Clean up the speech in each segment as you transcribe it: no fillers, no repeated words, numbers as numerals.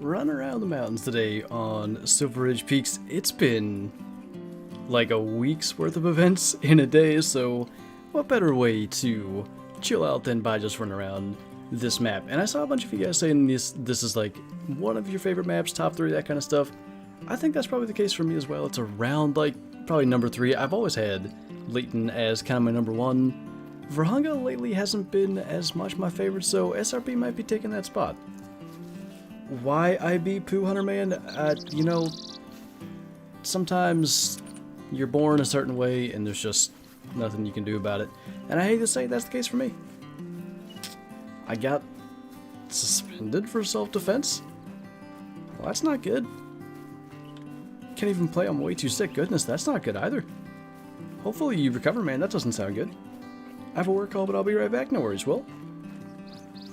Running around the mountains today on Silver Ridge Peaks. It's been like a week's worth of events in a day, so what better way to chill out than by just running around this map? And I saw a bunch of you guys saying this is like one of your favorite maps, top 3, that kind of stuff. I think that's probably the case for me as well. It's around like probably number 3. I've always had Leighton as kind of my number 1. Virhunga lately hasn't been as much my favorite, so SRP might be taking that spot. Why I be Pooh Hunter Man? You know, sometimes you're born a certain way and there's just nothing you can do about it. And I hate to say that's the case for me. I got suspended for self-defense? Well, that's not good. Can't even play, I'm way too sick. Goodness, that's not good either. Hopefully you recover, man. That doesn't sound good. I have a work call, but I'll be right back. No worries, Will.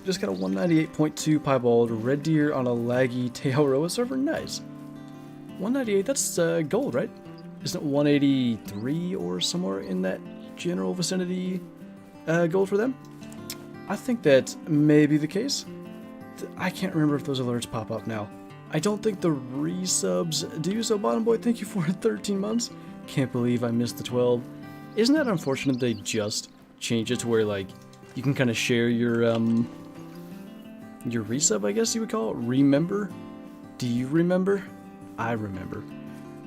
Just got a 198.2 piebald red deer on a laggy Tearoa server. Nice. 198, that's gold, right? Isn't it 183 or somewhere in that general vicinity gold for them? I think that may be the case. I can't remember if those alerts pop up now. I don't think the resubs do, so Bottom Boy, thank you for 13 months. Can't believe I missed the 12. Isn't that unfortunate they just changed it to where, like, you can kind of share your resub, I guess you would call it? Remember? Do you remember? I remember.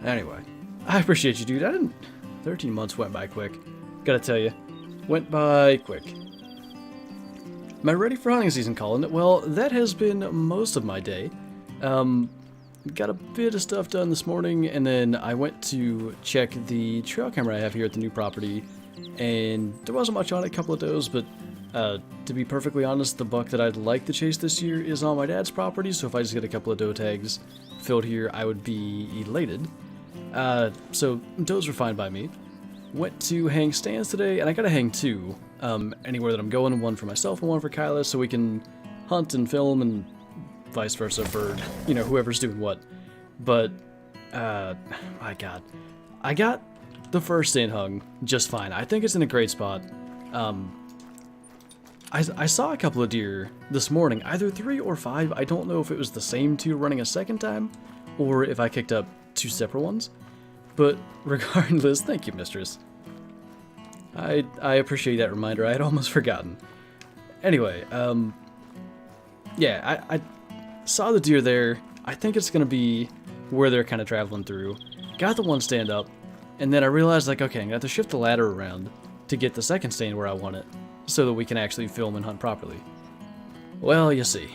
Anyway, I appreciate you, dude. 13 months went by quick. Gotta tell you, went by quick. Am I ready for hunting season, Colin? Well, that has been most of my day. Got a bit of stuff done this morning, and then I went to check the trail camera I have here at the new property, and there wasn't much on it, a couple of does, but to be perfectly honest, the buck that I'd like to chase this year is on my dad's property, so if I just get a couple of doe tags filled here, I would be elated. So does were fine by me. Went to hang stands today, and I gotta hang 2 anywhere that I'm going, one for myself and one for Kyla, so we can hunt and film and vice versa for, you know, whoever's doing what. But, my god. I got the first stand hung just fine. I think it's in a great spot. I saw a couple of deer this morning, either 3 or 5. I don't know if it was the same 2 running a second time, or if I kicked up 2 separate ones. But regardless, thank you, mistress. I appreciate that reminder. I had almost forgotten. Anyway, yeah, I saw the deer there. I think it's gonna be where they're kind of traveling through. Got the one stand up, and then I realized, like, okay, I'm gonna have to shift the ladder around to get the second stand where I want it, so that we can actually film and hunt properly. Well, you see.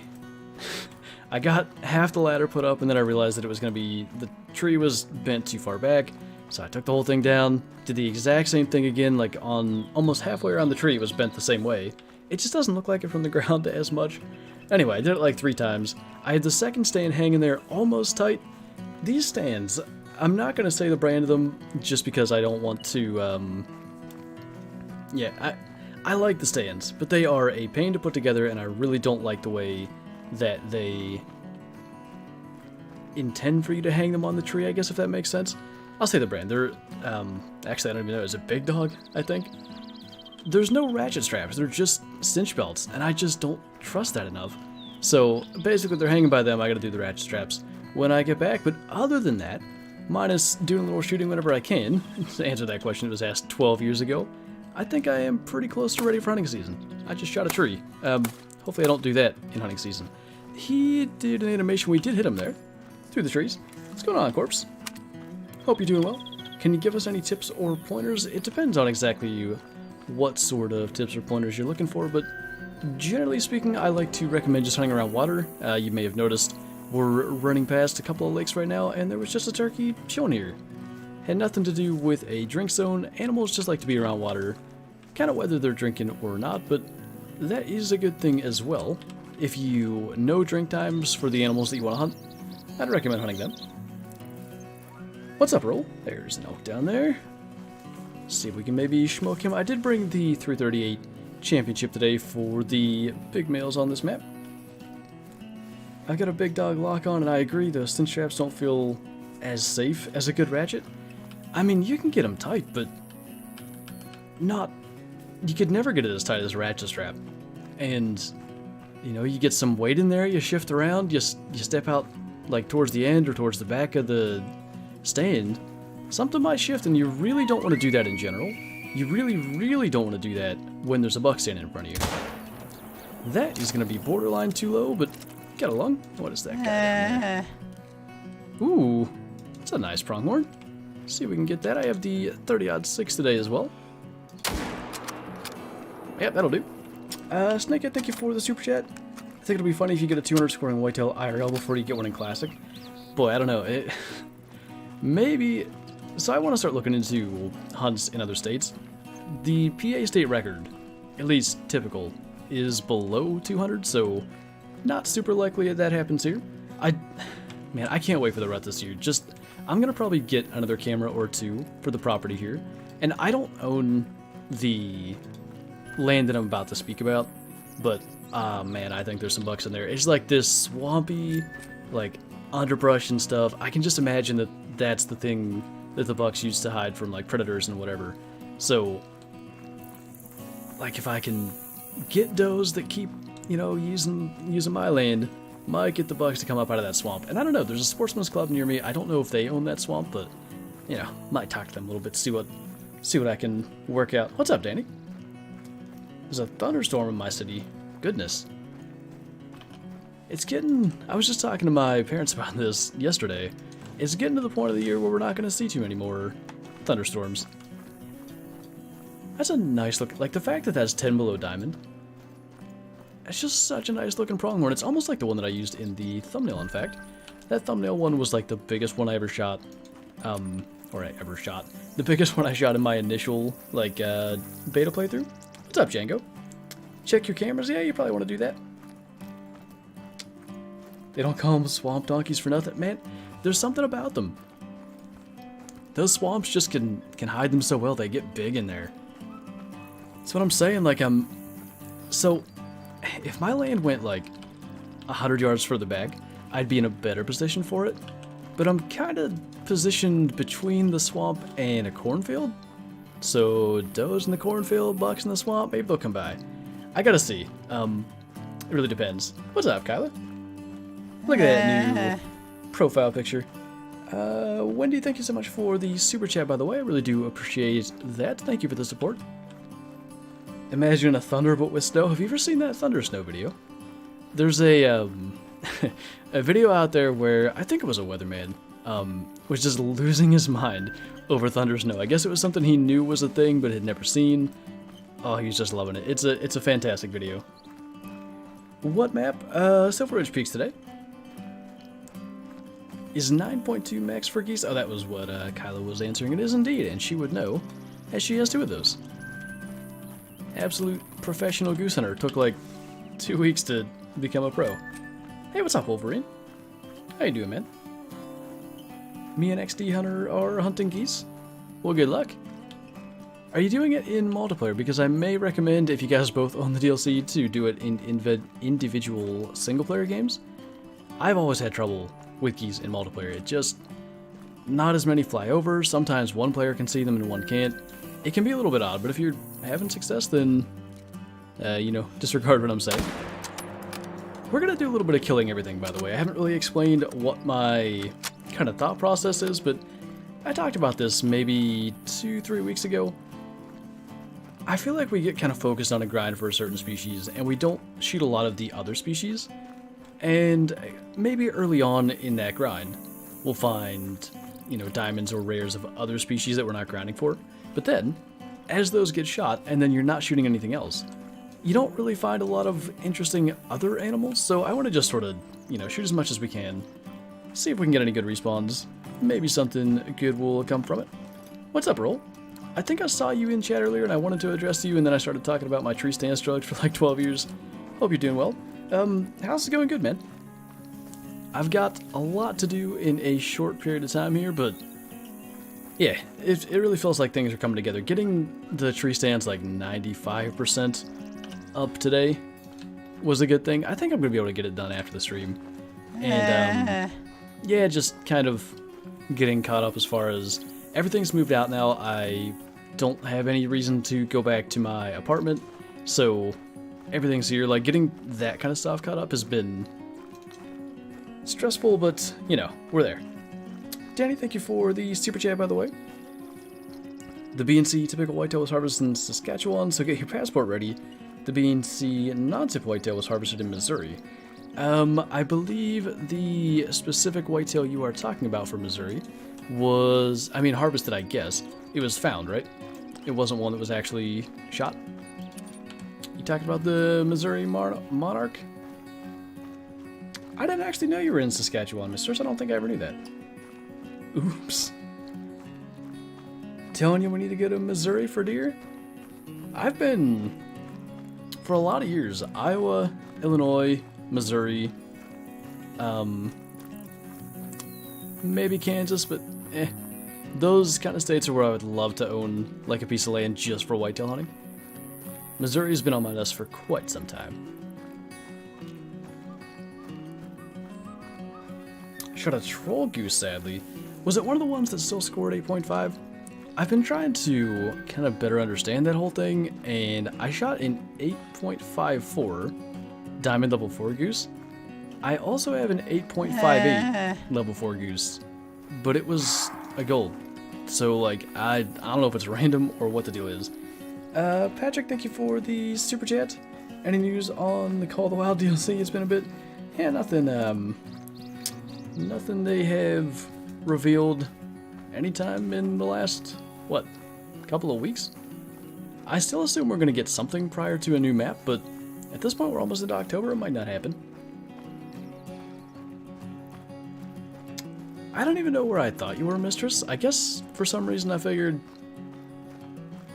I got half the ladder put up, and then I realized that it was going to be, the tree was bent too far back, so I took the whole thing down, did the exact same thing again, like on almost halfway around the tree, it was bent the same way. It just doesn't look like it from the ground as much. Anyway, I did it like 3 times. I had the second stand hanging there almost tight. These stands, I'm not going to say the brand of them, just because I don't want to, yeah, I like the stands, but they are a pain to put together, and I really don't like the way that they intend for you to hang them on the tree, I guess, if that makes sense. I'll say the brand. They're, actually, I don't even know, is it Big Dog, I think? There's no ratchet straps, they're just cinch belts, and I just don't trust that enough. So, basically, they're hanging by them, I gotta do the ratchet straps when I get back, but other than that, minus doing a little shooting whenever I can, to answer that question that was asked 12 years ago, I think I am pretty close to ready for hunting season. I just shot a tree. Hopefully I don't do that in hunting season. He did an animation, we did hit him there, through the trees. What's going on, Corpse? Hope you're doing well. Can you give us any tips or pointers? It depends on exactly what sort of tips or pointers you're looking for, but generally speaking, I like to recommend just hunting around water. You may have noticed we're running past a couple of lakes right now, and there was just a turkey chilling here. Had nothing to do with a drink zone. Animals just like to be around water, kind of whether they're drinking or not, but that is a good thing as well. If you know drink times for the animals that you want to hunt, I'd recommend hunting them. What's up, Roll? There's an elk down there. See if we can maybe smoke him. I did bring the 338 championship today for the big males on this map. I got a big dog lock on, and I agree, the cinch straps don't feel as safe as a good ratchet. I mean, you can get them tight, but not... You could never get it as tight as a ratchet strap. And You know, you get some weight in there, you shift around, you step out like towards the end or towards the back of the stand, something might shift, and you really don't want to do that in general. You really don't want to do that when there's a buck standing in front of you. That is going to be borderline too low, but get along. What is that guy? Ooh, that's a nice pronghorn. Let's see if we can get that. I have the 30-06 today as well. Yep, that'll do. Snakehead, thank you for the super chat. I think it'll be funny if you get a 200 scoring whitetail IRL before you get one in Classic. Boy, I don't know. Maybe... So I want to start looking into hunts in other states. The PA state record, at least typical, is below 200, so not super likely that happens here. Man, I can't wait for the rut this year. I'm going to probably get another camera or two for the property here. And I don't own the land that I'm about to speak about, but man, I think there's some bucks in there. It's like this swampy, like underbrush and stuff. I can just imagine that that's the thing that the bucks used to hide from like predators and whatever. So like if I can get does that keep, you know, using my land, might get the bucks to come up out of that swamp. And I don't know, there's a sportsman's club near me. I don't know if they own that swamp, but you know, might talk to them a little bit, see what I can work out. What's up, Danny? There's a thunderstorm in my city. Goodness. It's getting... I was just talking to my parents about this yesterday. It's getting to the point of the year where we're not going to see too many more thunderstorms. That's a nice look. Like, the fact that that's 10 below diamond. It's just such a nice looking pronghorn. It's almost like the one that I used in the thumbnail, in fact. That thumbnail one was like the biggest one I ever shot. The biggest one I shot in my initial, like, beta playthrough. What's up, Django? Check your cameras? Yeah, you probably want to do that. They don't call them swamp donkeys for nothing. Man, there's something about them. Those swamps just can hide them so well. They get big in there. That's what I'm saying. Like, so, if my land went, like, 100 yards further back, I'd be in a better position for it. But I'm kind of positioned between the swamp and a cornfield. So, does in the cornfield, bucks in the swamp, maybe they'll come by. I gotta see. It really depends. What's up, Kyla? Look at that new profile picture. Wendy, thank you so much for the super chat, by the way. I really do appreciate that. Thank you for the support. Imagine a thunderbolt with snow. Have you ever seen that thunder snow video? There's a a video out there where I think it was a weatherman was just losing his mind over thunder snow. I guess it was something he knew was a thing but had never seen. Oh, he was just loving it. It's a fantastic video. What map? Silver Ridge Peaks today. Is 9.2 max for geese? Oh, that was what Kyla was answering. It is indeed, and she would know, as she has two of those. Absolute professional goose hunter. Took like 2 weeks to become a pro. Hey, what's up, Wolverine? How you doing, man? Me and XD Hunter are hunting geese? Well, good luck. Are you doing it in multiplayer? Because I may recommend, if you guys both own the DLC, to do it in individual single-player games. I've always had trouble with geese in multiplayer. It just... not as many flyovers. Sometimes one player can see them and one can't. It can be a little bit odd, but if you're having success, then, you know, disregard what I'm saying. We're gonna do a little bit of killing everything, by the way. I haven't really explained what my kind of thought process is, but I talked about this maybe 2-3 weeks ago. I feel like we get kind of focused on a grind for a certain species, and we don't shoot a lot of the other species. And maybe early on in that grind, we'll find, you know, diamonds or rares of other species that we're not grinding for. But then, as those get shot, and then you're not shooting anything else, you don't really find a lot of interesting other animals. So I want to just sort of, you know, shoot as much as we can, see if we can get any good respawns. Maybe something good will come from it. What's up, Roll? I think I saw you in chat earlier and I wanted to address you, and then I started talking about my tree stand struggles for like 12 years. Hope you're doing well. How's it going? Good, man. I've got a lot to do in a short period of time here, but yeah, it really feels like things are coming together. Getting the tree stands like 95% up today was a good thing. I think I'm going to be able to get it done after the stream. And, yeah, just kind of getting caught up as far as everything's moved out now. I don't have any reason to go back to my apartment, so everything's here. Like, getting that kind of stuff caught up has been stressful, but, you know, we're there. Danny, thank you for the super chat, by the way. The B&C typical whitetail was harvested in Saskatchewan, so get your passport ready. The B&C non-tip whitetail was harvested in Missouri. I believe the specific whitetail you are talking about for Missouri was, I mean, harvested, I guess. It was found, right? It wasn't one that was actually shot. You talking about the Missouri Monarch? I didn't actually know you were in Saskatchewan, mistress. I don't think I ever knew that. Oops. Telling you we need to go to Missouri for deer? I've been, for a lot of years, Iowa, Illinois, Missouri, maybe Kansas, but those kind of states are where I would love to own like a piece of land just for whitetail hunting. Missouri's been on my list for quite some time. Shot a troll goose, sadly. Was it one of the ones that still scored 8.5? I've been trying to kind of better understand that whole thing, and I shot an 8.54 diamond level 4 goose. I also have an 8.58 level 4 goose, but it was a gold. So, like, I don't know if it's random or what the deal is. Patrick, thank you for the super chat. Any news on the Call of the Wild DLC? It's been a bit. Yeah, nothing, nothing they have revealed anytime in the last, what, couple of weeks? I still assume we're going to get something prior to a new map, but at this point we're almost into October, it might not happen. I don't even know where I thought you were, mistress. I guess for some reason I figured,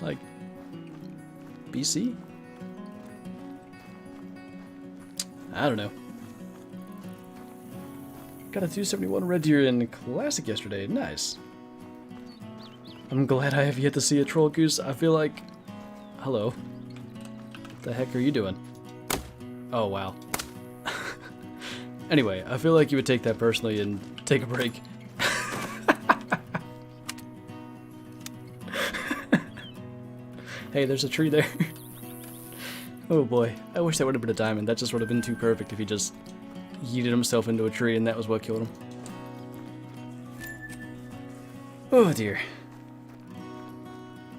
like, BC? I don't know. Got a 271 red deer in Classic yesterday. Nice. I'm glad I have yet to see a troll goose. I feel like... Hello. What the heck are you doing? Oh, wow. Anyway, I feel like you would take that personally and take a break. Hey, there's a tree there. Oh boy, I wish that would have been a diamond. That just would have been too perfect if he just yeeted himself into a tree and that was what killed him. Oh dear.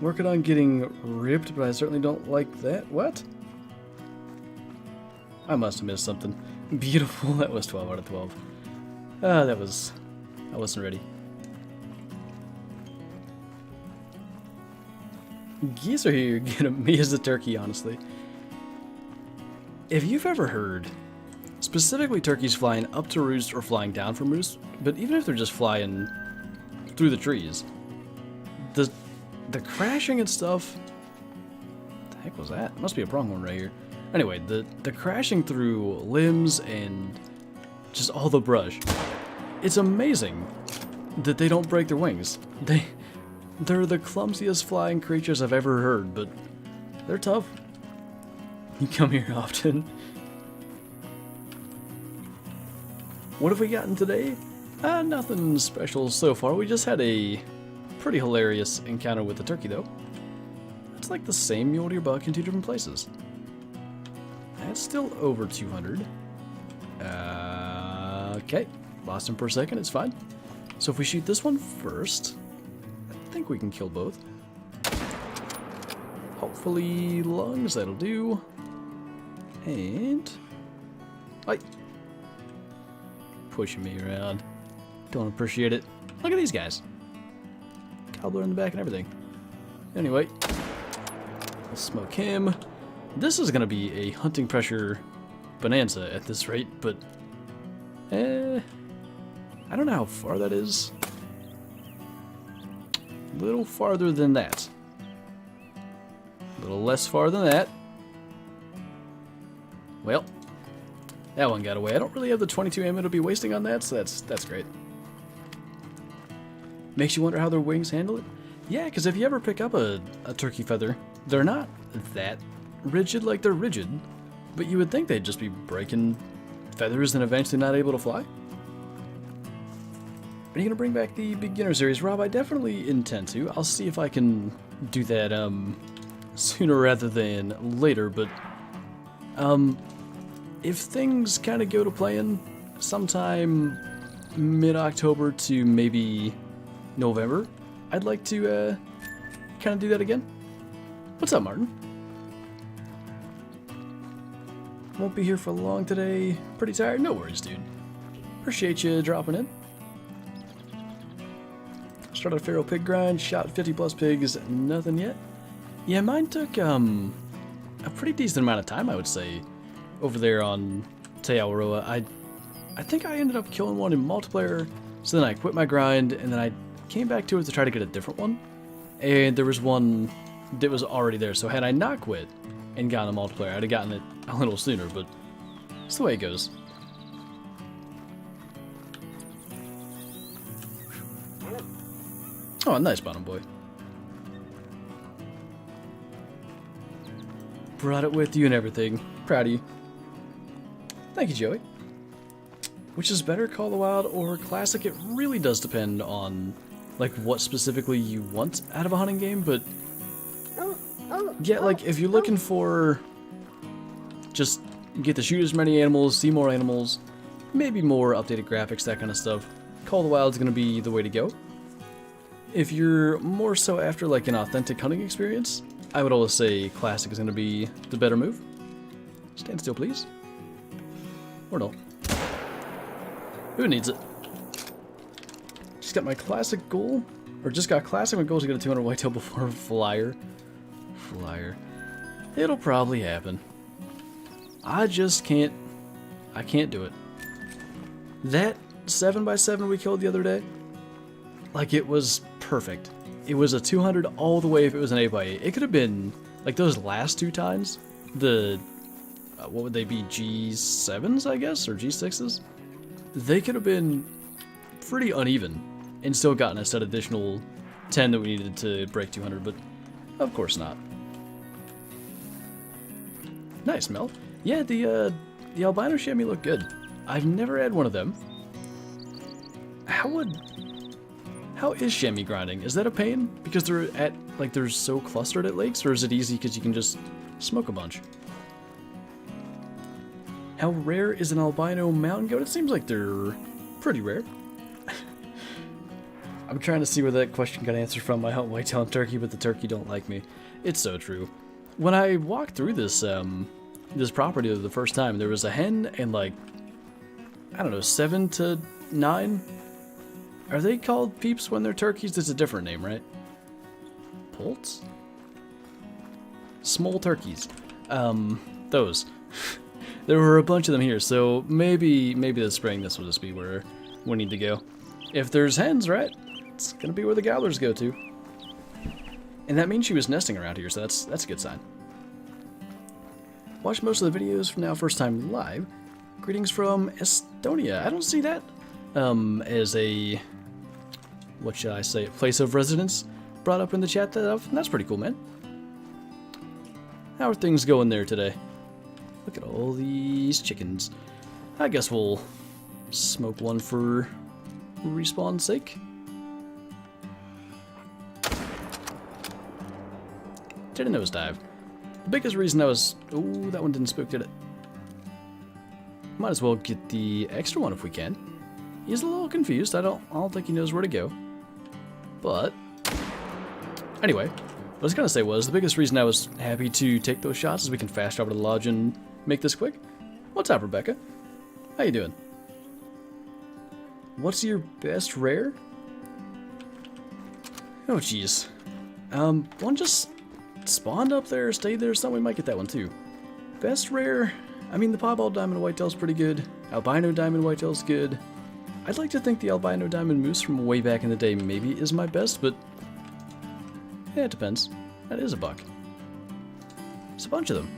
Working on getting ripped, but I certainly don't like that. What? I must have missed something. Beautiful. That was 12 out of 12. I wasn't ready. Geese are here getting me as a turkey, honestly. If you've ever heard, specifically turkeys flying up to roost or flying down from roost, but even if they're just flying through the trees, the crashing and stuff, what the heck was that? It must be a pronghorn right here. Anyway, the crashing through limbs and just all the brush, it's amazing that they don't break their wings. They're the clumsiest flying creatures I've ever heard, but they're tough. You come here often. What have we gotten today? Nothing special so far. We just had a pretty hilarious encounter with the turkey, though. It's like the same mule deer buck in two different places. That's still over 200. Okay. Lost him for a second. It's fine. So if we shoot this one first, I think we can kill both. Hopefully lungs, that'll do. And... Like, pushing me around. Don't appreciate it. Look at these guys. Cobbler in the back and everything. Anyway, we'll smoke him. This is gonna be a hunting pressure bonanza at this rate, but I don't know how far that is. A little farther than that. A little less far than that. Well, that one got away. I don't really have the 22 ammo to be wasting on that, so that's great. Makes you wonder how their wings handle it? Yeah, because if you ever pick up a turkey feather, they're not that rigid like they're rigid, but you would think they'd just be breaking feathers and eventually not able to fly. Are you going to bring back the beginner series? Rob, I definitely intend to. I'll see if I can do that sooner rather than later, but If things kind of go to plan, sometime mid-October to maybe November, I'd like to kind of do that again. What's up, Martin? Won't be here for long today. Pretty tired? No worries, dude. Appreciate you dropping in. Started a feral pig grind, shot 50 plus pigs, nothing yet. Yeah, mine took a pretty decent amount of time, I would say, over there on Te Awaroa. I think I ended up killing one in multiplayer, so then I quit my grind, and then I came back to it to try to get a different one. And there was one that was already there, so had I not quit and gotten a multiplayer, I'd have gotten it a little sooner, but it's the way it goes. Oh, nice bottom boy. Brought it with you and everything. Proud of you. Thank you, Joey. Which is better, Call of the Wild or Classic? It really does depend on, like, what specifically you want out of a hunting game, but yeah, like, if you're looking for just get to shoot as many animals, see more animals, maybe more updated graphics, that kind of stuff, Call of the Wild is going to be the way to go. If you're more so after, like, an authentic hunting experience, I would always say Classic is going to be the better move. Stand still, please. Or no. Who needs it? Just got my Classic goal, or just got Classic. My goal is to get a 200 whitetail before Flyer. It'll probably happen. I just can't. I can't do it. That 7x7 we killed the other day, like, it was perfect. It was a 200 all the way if it was an 8x8. It could have been, like, those last two times, the, what would they be, G7s, I guess, or G6s? They could have been pretty uneven and still gotten us that additional 10 that we needed to break 200, but of course not. Nice, Mel. Yeah, the albino chamois look good. I've never had one of them. How is chamois grinding? Is that a pain? Because they're so clustered at lakes, or is it easy because you can just smoke a bunch? How rare is an albino mountain goat? It seems like they're pretty rare. I'm trying to see where that question got answered from. I hunt whitetail and turkey, but the turkey don't like me. It's so true. When I walked through this this property the first time, there was a hen and, like, I don't know, 7 to 9. Are they called peeps when they're turkeys? There's a different name, right? Poults? Small turkeys. Those. There were a bunch of them here, so maybe this spring this will just be where we need to go. If there's hens, right, it's gonna be where the gobblers go to. And that means she was nesting around here, so that's a good sign. Watch most of the videos from now, first time live. Greetings from Estonia. I don't see that as a, what should I say, place of residence brought up in the chat. That's pretty cool, man. How are things going there today? Look at all these chickens. I guess we'll smoke one for respawn's sake. Did a nosedive. The biggest reason I was... Ooh, that one didn't spook, did it? Might as well get the extra one if we can. He's a little confused. I don't think he knows where to go. But anyway, what I was gonna say was the biggest reason I was happy to take those shots is we can fast travel to the lodge and make this quick. What's up, Rebecca? How you doing? What's your best rare? Oh jeez. One just spawned up there, stayed there, so we might get that one too. Best rare, I mean the piebald diamond whitetail's pretty good. Albino diamond whitetail's good. I'd like to think the albino diamond moose from way back in the day maybe is my best, but yeah, it depends. That is a buck. There's a bunch of them.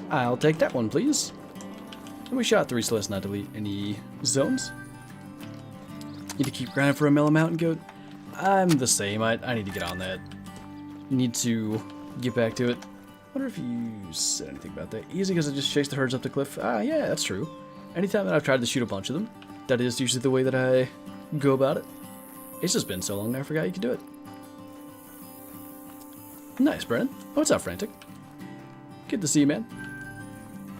I'll take that one, please. And we shot 3, so let's not delete any zones. Need to keep grinding for a mellow mountain goat. I'm the same. I need to get on that. Need to get back to it. Wonder if you said anything about that. Easy because I just chased the herds up the cliff. Ah, yeah, that's true. Anytime that I've tried to shoot a bunch of them, that is usually the way that I go about it. It's just been so long I forgot you could do it. Nice, Brennan. What's up, Frantic? Good to see you, man.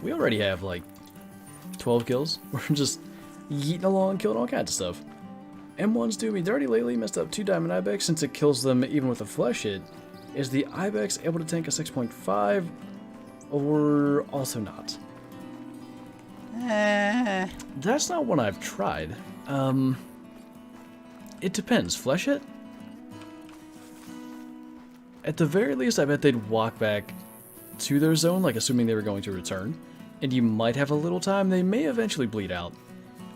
We already have like 12 kills. We're just yeeting along, killing all kinds of stuff. M1's doing me dirty lately. Messed up 2 diamond ibex since it kills them even with a flesh hit. Is the ibex able to tank a 6.5 or also not? That's not one I've tried. It depends. Flesh hit? At the very least, I bet they'd walk back to their zone, like assuming they were going to return. And you might have a little time. They may eventually bleed out.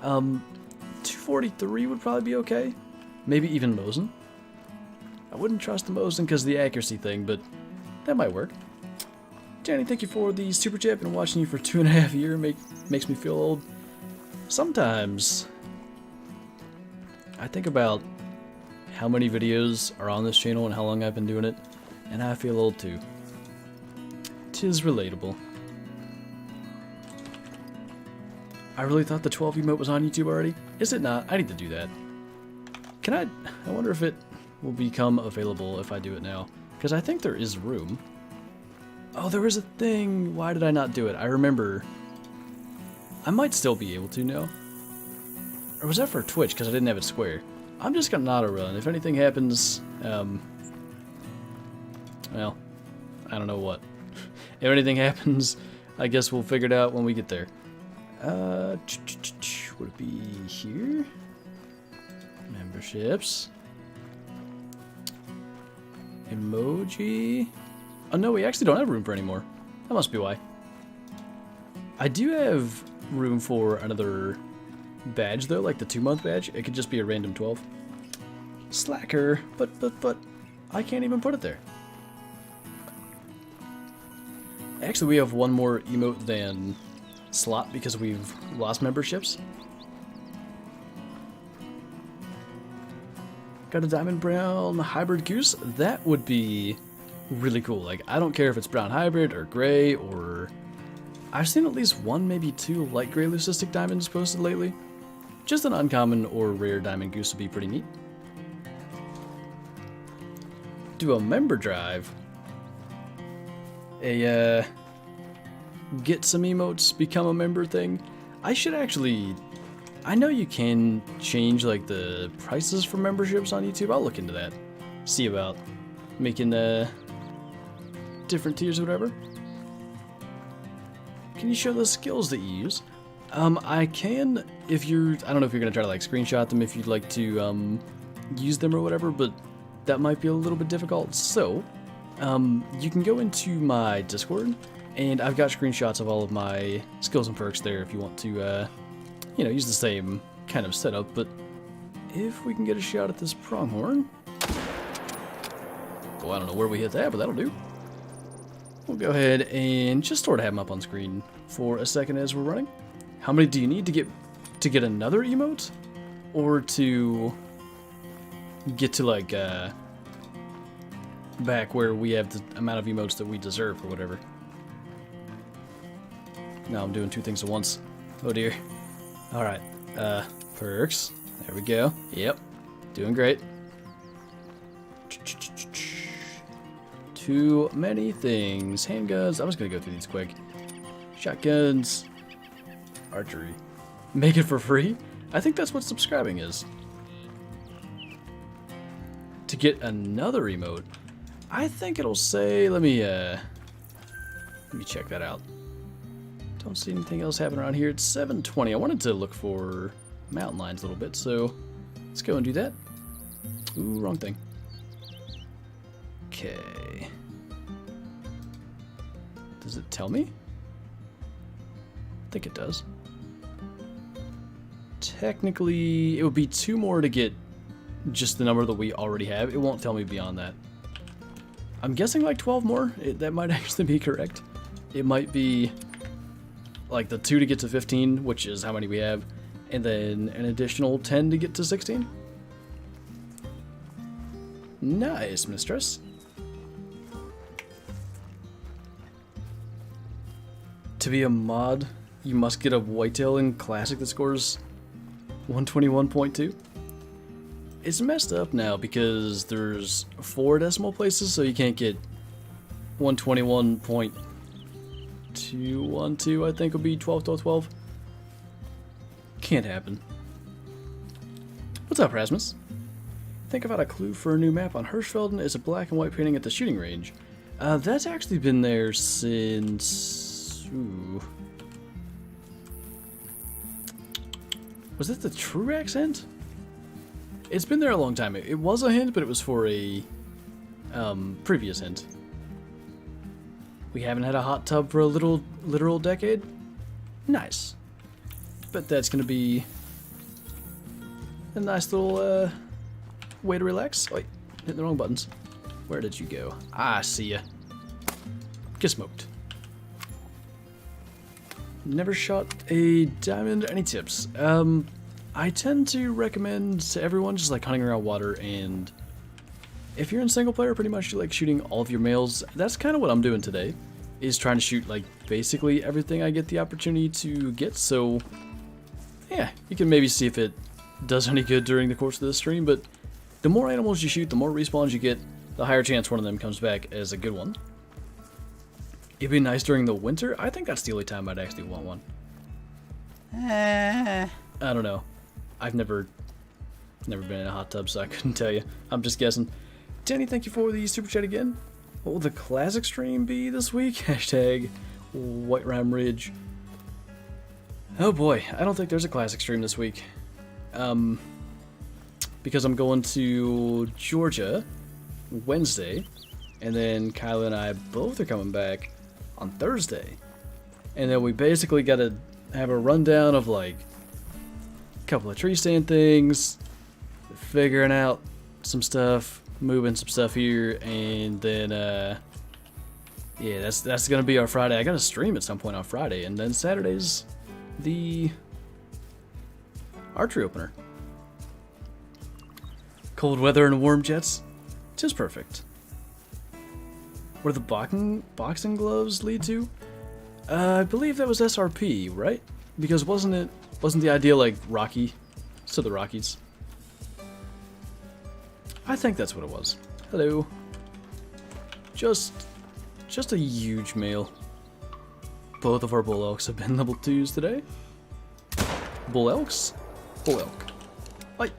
243 would probably be okay. Maybe even Mosin. I wouldn't trust the Mosin because of the accuracy thing, but that might work. Danny, thank you for the super chat. Been watching you for 2.5 years. Makes me feel old. Sometimes I think about how many videos are on this channel and how long I've been doing it, and I feel old too. 'Tis relatable. I really thought the 12 emote was on YouTube already. Is it not? I need to do that. Can I wonder if it will become available if I do it now. Because I think there is room. Oh, there is a thing. Why did I not do it? I remember. I might still be able to now. Or was that for Twitch because I didn't have it square? I'm just going to auto run. If anything happens, well, I don't know what. If anything happens, I guess we'll figure it out when we get there. Would it be here? Memberships. Emoji. Oh no, we actually don't have room for any more. That must be why. I do have room for another badge though, like the 2-month badge. It could just be a random 12. Slacker, but I can't even put it there. Actually, we have one more emote than slot because we've lost memberships. Got a diamond brown hybrid goose. That would be really cool. Like, I don't care if it's brown hybrid or gray or... I've seen at least 1, maybe 2 light gray leucistic diamonds posted lately. Just an uncommon or rare diamond goose would be pretty neat. Do a member drive. Get some emotes, become a member thing. I should actually... I know you can change like the prices for memberships on YouTube. I'll look into that. See about making different tiers or whatever. Can you show the skills that you use? I can if you're... I don't know if you're going to try to like screenshot them if you'd like to use them or whatever, but that might be a little bit difficult. So, you can go into my Discord, and I've got screenshots of all of my skills and perks there if you want to, you know, use the same kind of setup. But if we can get a shot at this pronghorn... Well, I don't know where we hit that, but that'll do. We'll go ahead and just sort of have them up on screen for a second as we're running. How many do you need to get another emote? Or to get to, like, back where we have the amount of emotes that we deserve or whatever? Now I'm doing 2 things at once. Oh dear. Alright, perks. There we go. Yep, doing great. Too many things. Handguns. I'm just gonna go through these quick. Shotguns. Archery. Make it for free? I think that's what subscribing is. To get another emote, I think it'll say, let me check that out. Don't see anything else happening around here. It's 7:20. I wanted to look for mountain lions a little bit, so let's go and do that. Ooh, wrong thing. Okay. Does it tell me? I think it does. Technically, it would be 2 more to get just the number that we already have. It won't tell me beyond that. I'm guessing like 12 more. That might actually be correct. It might be like the 2 to get to 15, which is how many we have, and then an additional 10 to get to 16. Nice, mistress. To be a mod, you must get a whitetail in Classic that scores 121.2. It's messed up now because there's 4 decimal places, so you can't get 121 point 2, 1, 2, I think would be 12, 12, 12. Can't happen. What's up, Rasmus? Think I've had a clue for a new map on Hirschfelden. It's a black and white painting at the shooting range. That's actually been there since... Ooh. Was it the true accent? It's been there a long time. It was a hint, but it was for a previous hint. We haven't had a hot tub for a literal decade? Nice. But that's gonna be a nice little way to relax. Wait, hit the wrong buttons. Where did you go? I see ya. Get smoked. Never shot a diamond. Any tips? I tend to recommend to everyone just like hunting around water, and if you're in single player, pretty much you like shooting all of your males. That's kind of what I'm doing today, is trying to shoot like basically everything I get the opportunity to get. So yeah, you can maybe see if it does any good during the course of this stream, but the more animals you shoot, the more respawns you get, the higher chance one of them comes back as a good one. It'd be nice during the winter. I think that's the only time I'd actually want one. I don't know. I've never been in a hot tub, so I couldn't tell you. I'm just guessing. Danny, thank you for the super chat again. What will the classic stream be this week? Hashtag White Ram Ridge. Oh boy, I don't think there's a classic stream this week. Because I'm going to Georgia Wednesday, and then Kyla and I both are coming back on Thursday. And then we basically got to have a rundown of like a couple of tree stand things, figuring out some stuff, moving some stuff here, and then yeah, that's gonna be our Friday. I gotta stream at some point on Friday, and then Saturday's the archery opener. Cold weather and warm jets, 'tis perfect. Where the boxing gloves lead to? I believe that was SRP, right? Because wasn't the idea like Rocky? So the Rockies. I think that's what it was. Hello. Just a huge male. Both of our bull elks have been level 2s today. Bull elks? Bull elk. Bye.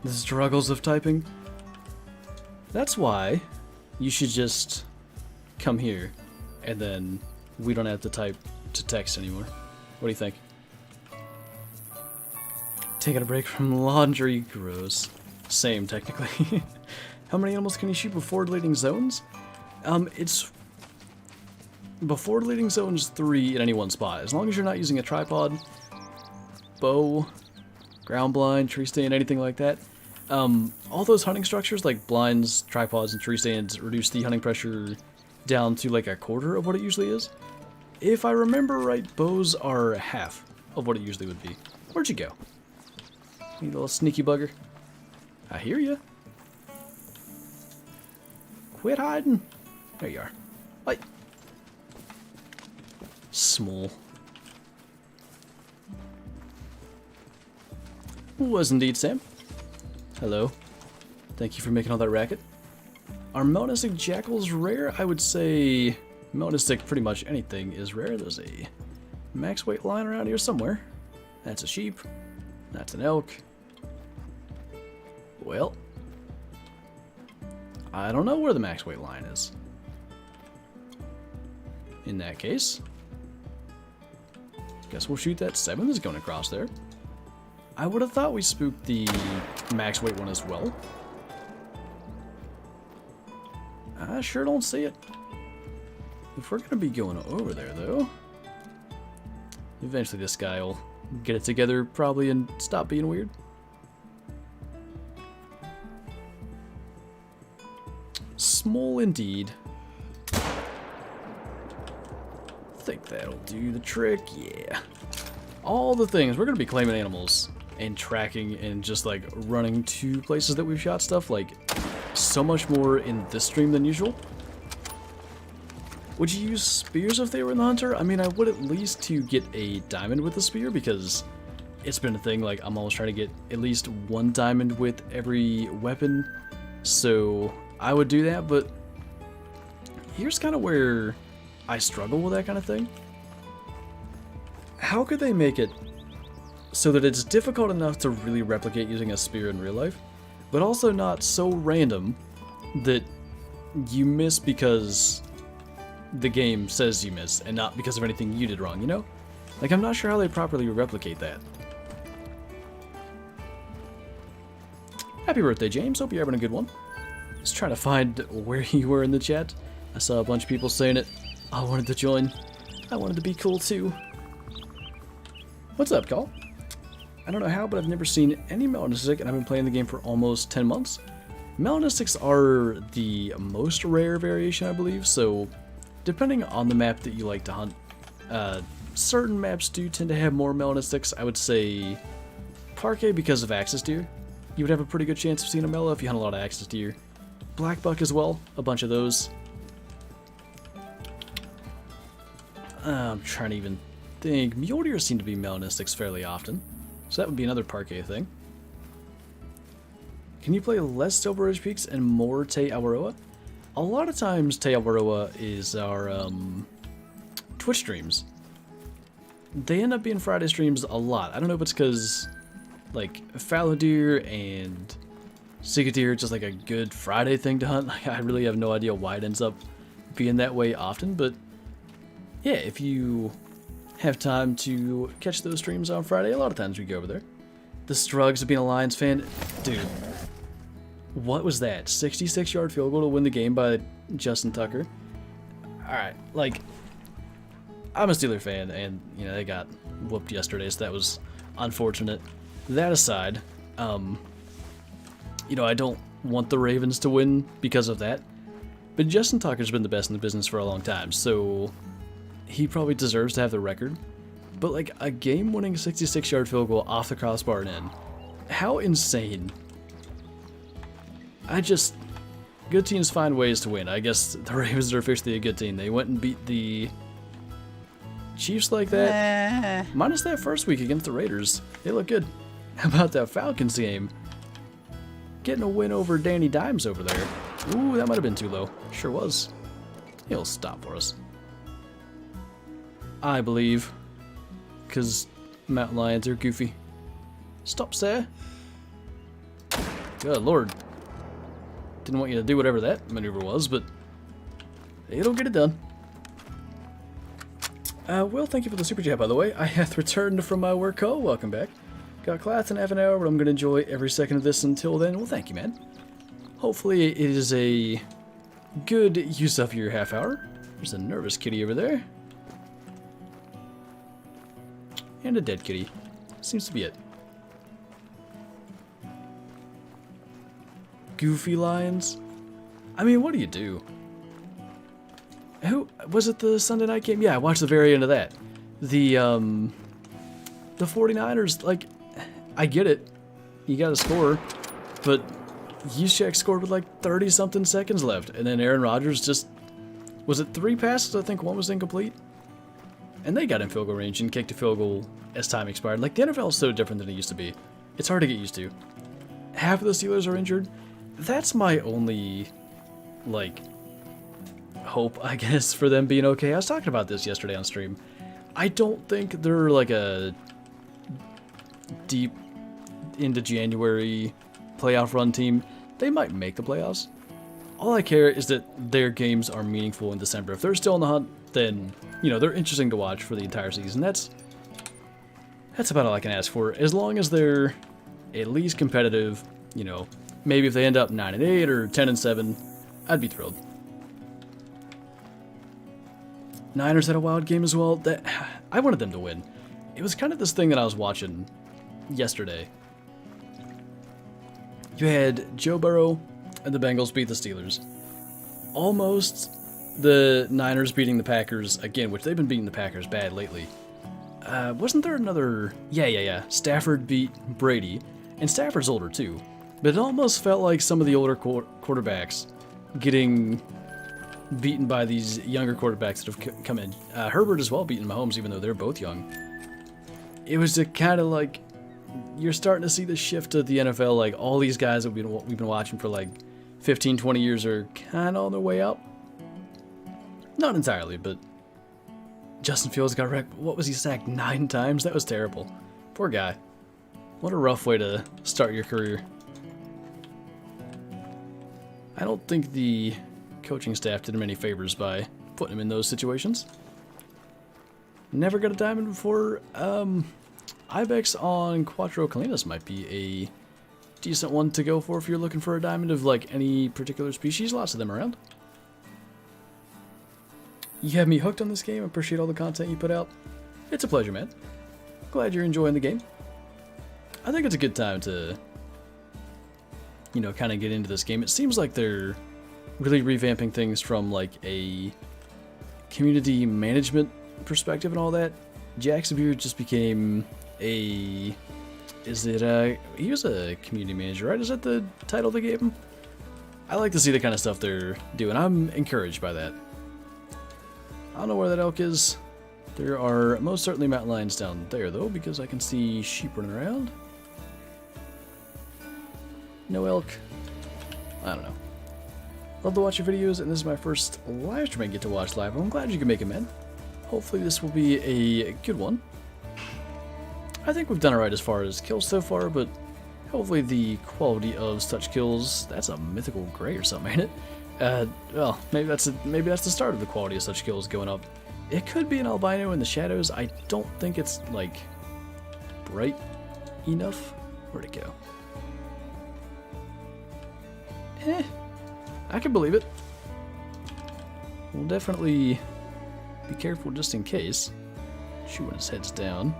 The struggles of typing. That's why you should just come here, and then we don't have to type to text anymore. What do you think? Taking a break from laundry. Gross. Same, technically. How many animals can you shoot before deleting zones? It's before deleting zones 3 in any one spot. As long as you're not using a tripod, bow, ground blind, tree stand, anything like that. All those hunting structures like blinds, tripods, and tree stands reduce the hunting pressure down to like a quarter of what it usually is. If I remember right, bows are half of what it usually would be. Where'd you go? You little sneaky bugger. I hear ya. Quit hiding. There you are. Bye. Small. Was indeed Sam. Hello. Thank you for making all that racket. Are melanistic jackals rare? I would say melanistic pretty much anything is rare. There's a max weight line around here somewhere. That's a sheep. That's an elk. Well, I don't know where the max weight line is. In that case, guess we'll shoot that 7 that's going across there. I would have thought we spooked the max weight one as well. I sure don't see it. If we're going to be going over there, though, eventually this guy will get it together probably and stop being weird. Small indeed. Think that'll do the trick, yeah. All the things. We're going to be claiming animals and tracking and just like running to places that we've shot stuff like so much more in this stream than usual. Would you use spears if they were in the hunter? I mean, I would at least to get a diamond with the spear, because it's been a thing, like I'm always trying to get at least 1 diamond with every weapon, so I would do that. But here's kind of where I struggle with that kind of thing. How could they make it so that it's difficult enough to really replicate using a spear in real life, but also not so random that you miss because the game says you miss and not because of anything you did wrong, you know? Like, I'm not sure how they properly replicate that. Happy birthday, James. Hope you're having a good one. Just trying to find where you were in the chat. I saw a bunch of people saying it. I wanted to join. I wanted to be cool too. What's up, Call? I don't know how, but I've never seen any melanistic, and I've been playing the game for almost 10 months. Melanistics are the most rare variation, I believe, so depending on the map that you like to hunt, certain maps do tend to have more melanistics. I would say Parquet because of axis deer. You would have a pretty good chance of seeing a mela if you hunt a lot of axis deer. Black buck as well, a bunch of those. I'm trying to even think. Mule deer seem to be melanistics fairly often, so that would be another Parquet thing. Can you play less Silver Ridge Peaks and more Te Awaroa? A lot of times Te Awaroa is our Twitch streams. They end up being Friday streams a lot. I don't know if it's because like fallow deer and Sika deer just like a good Friday thing to hunt. I really have no idea why it ends up being that way often, but yeah, if you have time to catch those streams on Friday, a lot of times we go over there. The struggles of being a Lions fan, dude. What was that? 66-yard field goal to win the game by Justin Tucker. All right, like, I'm a Steeler fan, and you know they got whooped yesterday, so that was unfortunate. That aside, you know, I don't want the Ravens to win because of that, but Justin Tucker's been the best in the business for a long time, so he probably deserves to have the record. But like a game-winning 66-yard field goal off the crossbar and in, how insane! Good teams find ways to win. I guess the Ravens are officially a good team. They went and beat the Chiefs like that. Minus that first week against the Raiders. They look good. How about that Falcons game? Getting a win over Danny Dimes over there. Ooh, that might have been too low. Sure was. He'll stop for us. I believe. Because mountain lions are goofy. Stop, sir. Good lord. Didn't want you to do whatever that maneuver was, but it'll get it done. Will, thank you for the super chat, by the way. I have returned from my work call. Welcome back. Got class in half an hour, but I'm going to enjoy every second of this until then. Well, thank you, man. Hopefully it is a good use of your half hour. There's a nervous kitty over there. And a dead kitty. Seems to be it. Goofy lions? I mean, what do you do? Who was it, the Sunday night game? Yeah, I watched the very end of that. The 49ers, like, I get it. You got to score, but Juszczyk scored with like 30-something seconds left, and then Aaron Rodgers just, was it 3 passes? I think 1 was incomplete. And they got in field goal range and kicked a field goal as time expired. Like, the NFL is so different than it used to be. It's hard to get used to. Half of the Steelers are injured. That's my only, like, hope, I guess, for them being okay. I was talking about this yesterday on stream. I don't think they're, like, a deep into January playoff run team. They might make the playoffs. All I care is that their games are meaningful in December. If they're still in the hunt, then, you know, they're interesting to watch for the entire season. That's about all I can ask for. As long as they're at least competitive, you know, maybe if they end up 9-8 or 10-7, I'd be thrilled. Niners had a wild game as well. That I wanted them to win. It was kind of this thing that I was watching yesterday. You had Joe Burrow and the Bengals beat the Steelers. Almost the Niners beating the Packers again, which they've been beating the Packers bad lately. Wasn't there another... Yeah. Stafford beat Brady. And Stafford's older too. But it almost felt like some of the older quarterbacks getting beaten by these younger quarterbacks that have come in. Herbert as well beating Mahomes, even though they're both young. It was kind of like you're starting to see the shift of the NFL. Like all these guys that we've been watching for like 15, 20 years are kind of on their way out. Not entirely, but Justin Fields got wrecked. What was he sacked 9 times? That was terrible. Poor guy. What a rough way to start your career. I don't think the coaching staff did him any favors by putting him in those situations. Never got a diamond before. Ibex on Quattro Calinas might be a decent one to go for if you're looking for a diamond of like any particular species. Lots of them around. You have me hooked on this game. I appreciate all the content you put out. It's a pleasure, man. Glad you're enjoying the game. I think it's a good time to, you know, kind of get into this game. It seems like they're really revamping things from like a community management perspective and all that. Jacksonville just became a... he was a community manager, right? Is that the title they gave him? I like to see the kind of stuff they're doing. I'm encouraged by that. I don't know where that elk is. There are most certainly mountain lions down there, though, because I can see sheep running around. No elk. I don't know. Love to watch your videos, and this is my first live stream I get to watch live. I'm glad you can make it, man. Hopefully this will be a good one. I think we've done alright as far as kills so far, but hopefully the quality of such kills... That's a mythical gray or something, ain't it? Well, maybe that's the start of the quality of such kills going up. It could be an albino in the shadows. I don't think it's, like, bright enough. Where'd it go? I can believe it. We'll definitely be careful just in case. Shoot when his head's down.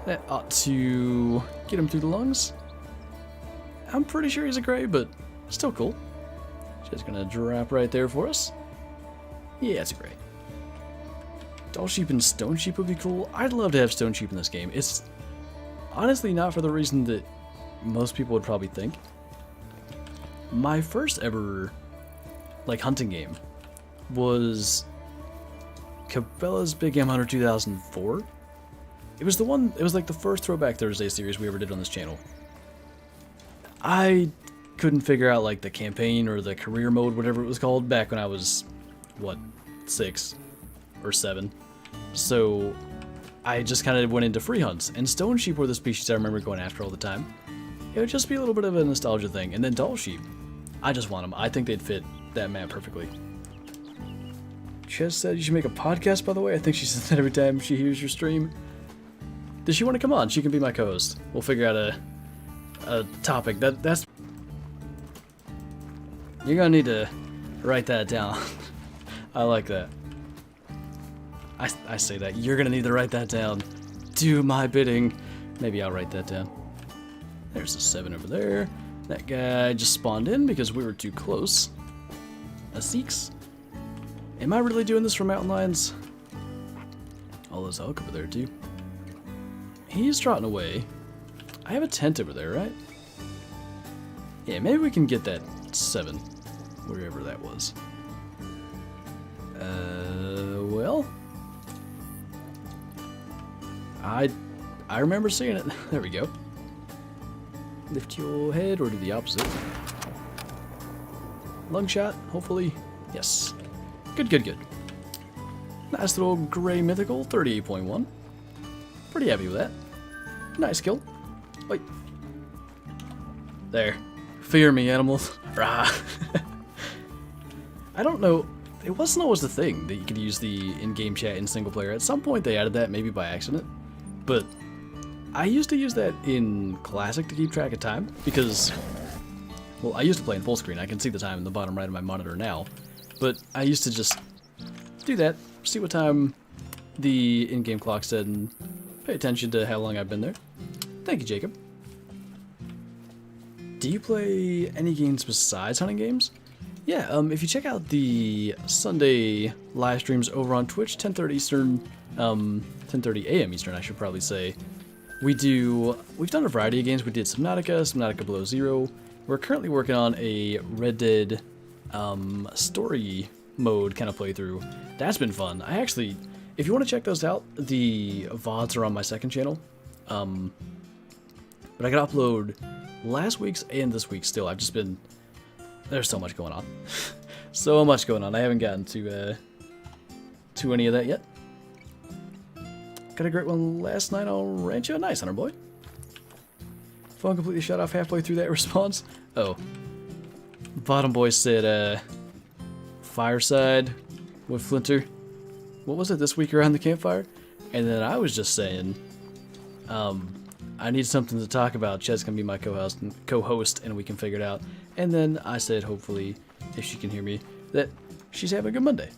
That ought to get him through the lungs. I'm pretty sure he's a gray, but still cool. Just gonna drop right there for us. Yeah, it's a gray. Doll sheep and stone sheep would be cool. I'd love to have stone sheep in this game. It's honestly not for the reason that most people would probably think. My first ever, like, hunting game was Cabela's Big Game Hunter 2004. It was the one, it was like the first Throwback Thursday series we ever did on this channel. I couldn't figure out, like, the campaign or the career mode, whatever it was called, back when I was, what, 6 or 7. So I just kind of went into free hunts, and stone sheep were the species I remember going after all the time. It would just be a little bit of a nostalgia thing. And then doll sheep, I just want them. I think they'd fit that map perfectly. Ches said you should make a podcast, by the way. I think she says that every time she hears your stream. Does she want to come on? She can be my co-host. We'll figure out a topic. That's... You're gonna need to write that down. I like that. I say that. You're gonna need to write that down. Do my bidding. Maybe I'll write that down. There's a 7 over there. That guy just spawned in because we were too close. A 6. Am I really doing this for mountain lions? Oh, there's elk over there too. He's trotting away. I have a tent over there, right? Yeah, maybe we can get that 7. Wherever that was. Well... I remember seeing it. There we go. Lift your head or do the opposite. Lung shot, hopefully. Yes. Good, good, good. Nice little gray mythical, 38.1. Pretty happy with that. Nice kill. Wait. There. Fear me, animals. Rah. I don't know. It wasn't always the thing that you could use the in-game chat in single player. At some point they added that, maybe by accident. But I used to use that in Classic to keep track of time, because, well, I used to play in full screen. I can see the time in the bottom right of my monitor now. But I used to just do that, see what time the in-game clock said, and pay attention to how long I've been there. Thank you, Jacob. Do you play any games besides hunting games? Yeah, if you check out the Sunday live streams over on Twitch, 10:30 Eastern, 10:30 a.m. Eastern, I should probably say. We've done a variety of games. We did Subnautica Below Zero. We're currently working on a Red Dead story mode kind of playthrough. That's been fun. I actually, if you want to check those out, the VODs are on my second channel. But I could upload last week's and this week's still. I've just been, there's so much going on. So much going on. I haven't gotten to any of that yet. Got a great one last night on Rancho. Nice, Hunter Boy. Phone completely shut off halfway through that response. Oh. Bottom Boy said, Fireside with Flinter. What was it this week around the campfire? And then I was just saying, I need something to talk about. Chad's gonna be my co-host, and we can figure it out. And then I said, hopefully, if she can hear me, that she's having a good Monday.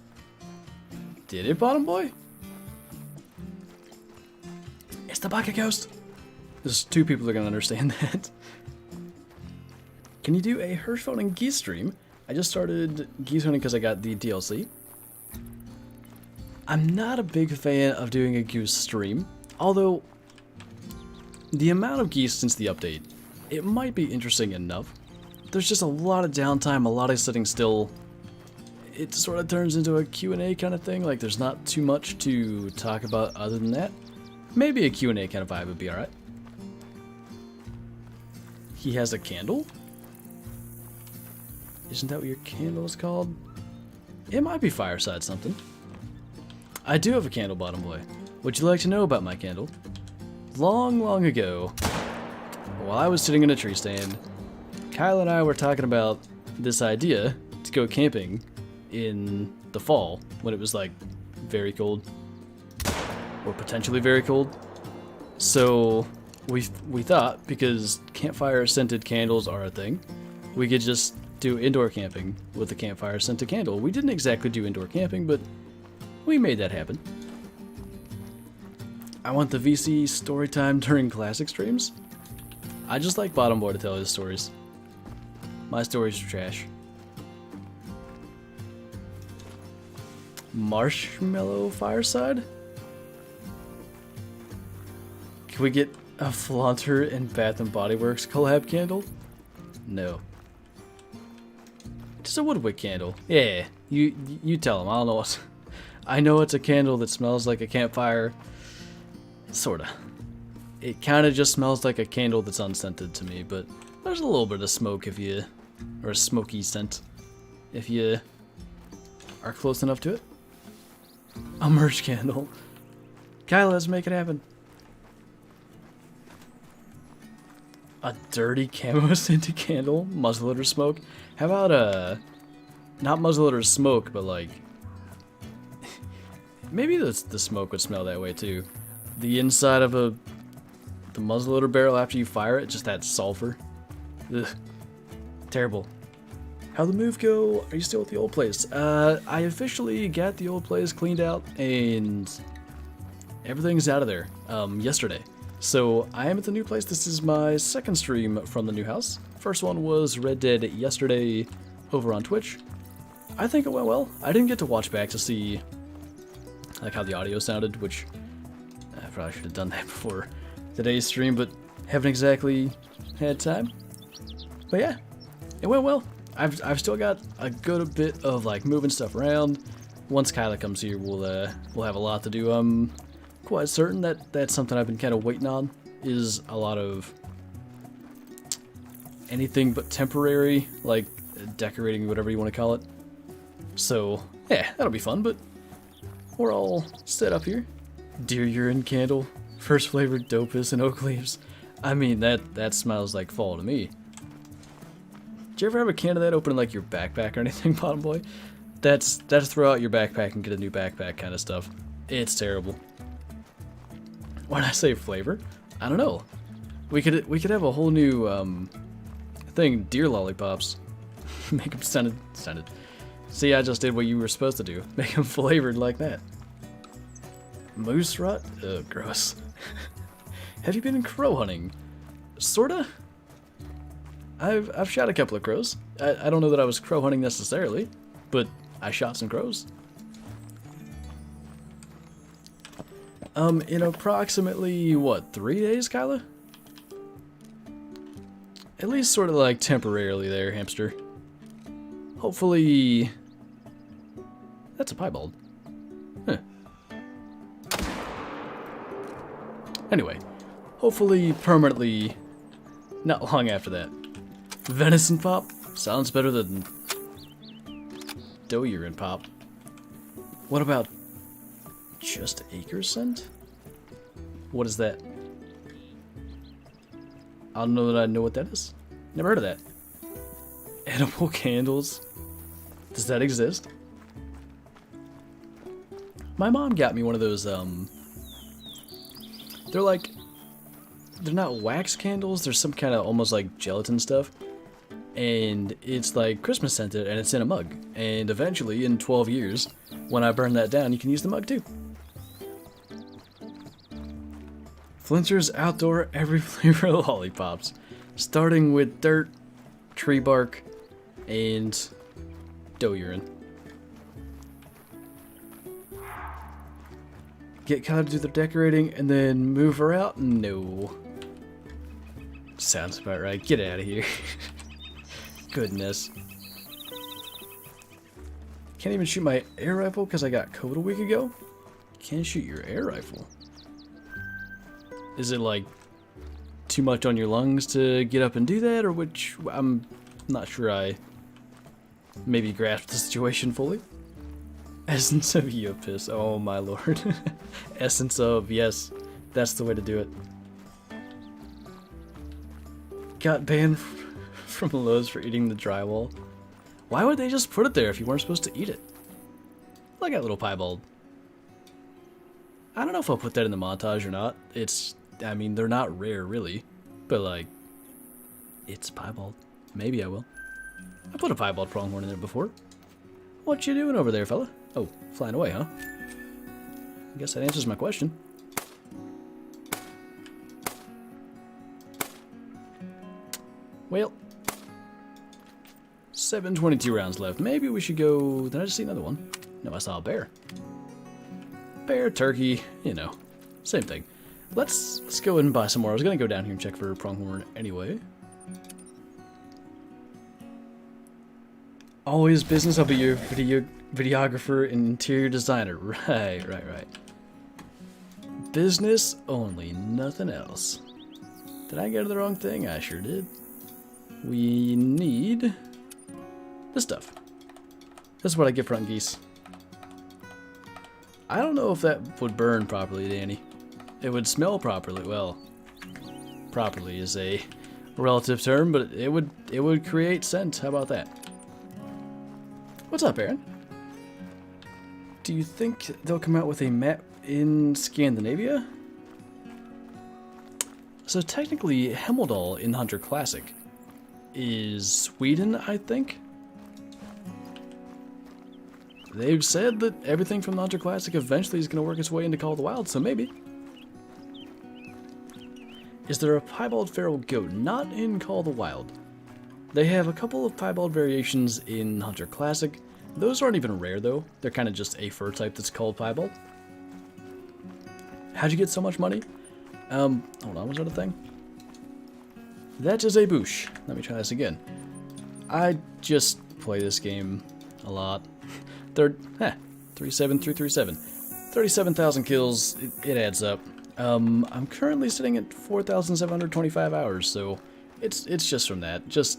Did it, Bottom Boy? It's the Bucket Ghost. There's 2 people that are gonna understand that. Can you do a Hirschfeld and geese stream? I just started geese hunting because I got the DLC. I'm not a big fan of doing a goose stream, although the amount of geese since the update, it might be interesting enough. There's just a lot of downtime, a lot of sitting still. It sort of turns into a Q&A kind of thing, like there's not too much to talk about other than that. Maybe a Q&A kind of vibe would be alright. He has a candle? Isn't that what your candle is called? It might be Fireside something. I do have a candle, Bottom Boy. Would you like to know about my candle? Long, long ago, while I was sitting in a tree stand, Kyle and I were talking about this idea to go camping in the fall when it was like very cold or potentially very cold. So we thought, because campfire scented candles are a thing, we could just do indoor camping with a campfire scented candle. We didn't exactly do indoor camping, but we made that happen. I want the VC story time during classic streams. I just like Bottom Boy to tell his stories. My stories are trash. Marshmallow Fireside? Can we get a Flinter and Bath and Body Works collab candle? No. Just a woodwick candle. Yeah, you tell him. I don't know what. I know it's a candle that smells like a campfire. Sorta. It kind of just smells like a candle that's unscented to me, but there's a little bit of smoke if you, or a smoky scent, if you are close enough to it. A merch candle. Kyle, let's make it happen. A dirty camo scented candle? Muzzleloader smoke? How about not muzzleloader smoke, but like, maybe the smoke would smell that way too. The inside of the muzzleloader barrel after you fire it, just that sulfur. Ugh. Terrible. How'd the move go? Are you still at the old place? I officially got the old place cleaned out and everything's out of there yesterday. So I am at the new place. This is my second stream from the new house. First one was Red Dead yesterday over on Twitch. I think it went well. I didn't get to watch back to see like how the audio sounded, which I probably should have done that before today's stream, but haven't exactly had time. But yeah, it went well. I've still got a good bit of like moving stuff around. Once Kyla comes here, we'll have a lot to do. I'm quite certain that that's something I've been kind of waiting on, is a lot of anything but temporary, like decorating, whatever you want to call it. So yeah, that'll be fun, but we're all set up here. Deer urine candle, first flavored dopus and oak leaves. I mean, that smells like fall to me. Did you ever have a can of that open in like your backpack or anything, Bottom Boy? That's throw out your backpack and get a new backpack kind of stuff. It's terrible. When I say flavor, I don't know. We could have a whole new thing, deer lollipops. Make them scented. See, I just did what you were supposed to do. Make them flavored like that. Moose rut? Ugh, gross. Have you been in crow hunting? Sorta. I've shot a couple of crows. I don't know that I was crow hunting necessarily, but I shot some crows. In approximately, what, 3 days, Kyla? At least sort of like temporarily there, hamster. Hopefully... That's a piebald. Huh. Anyway, hopefully permanently not long after that. Venison pop? Sounds better than dough urine pop. What about just acre scent? What is that? I don't know that I know what that is. Never heard of that. Edible candles. Does that exist? My mom got me one of those, they're like, they're not wax candles, they're some kind of almost like gelatin stuff. And it's like Christmas scented, and it's in a mug. And eventually, in 12 years, when I burn that down, you can use the mug too. Flinter's outdoor every flavor lollipops, starting with dirt, tree bark, and dough urine. Get Kyla to do the decorating and then move her out? No. Sounds about right. Get out of here. Goodness. Can't even shoot my air rifle because I got COVID a week ago? Can't shoot your air rifle. Is it like too much on your lungs to get up and do that, or which? I'm not sure I maybe grasped the situation fully. Essence of Eopis, oh my lord. Essence of, yes, that's the way to do it. Got banned from Lowe's for eating the drywall. Why would they just put it there if you weren't supposed to eat it? Like that little piebald. I don't know if I'll put that in the montage or not. It's, I mean, they're not rare really, but like, it's piebald. Maybe I will. I put a piebald pronghorn in there before. What you doing over there, fella? Oh, flying away, huh? I guess that answers my question. Well, 722 rounds left. Maybe we should go... Did I just see another one? No, I saw a bear. Bear, turkey, you know, same thing. Let's go ahead and buy some more. I was gonna go down here and check for pronghorn anyway. Always business. I'll be your videographer and interior designer. Right. Business only, nothing else. Did I go to the wrong thing? I sure did. We need this stuff. This is what I get for hunting geese. I don't know if that would burn properly, Danny. It would smell properly. Well, properly is a relative term, but it would create scent. How about that? What's up, Aaron? Do you think they'll come out with a map in Scandinavia? So technically, Hemmeldal in Hunter Classic is Sweden, I think. They've said that everything from the Hunter Classic eventually is going to work its way into Call of the Wild, so maybe. Is there a piebald feral goat? Not in Call of the Wild. They have a couple of piebald variations in Hunter Classic. Those aren't even rare though. They're kind of just a fur type that's called piebald. How'd you get so much money? Hold on, was that a thing? That is a boosh. Let me try this again. I just play this game a lot. 37337. 37,000 kills, it adds up. I'm currently sitting at 4,725 hours, so it's just from that. Just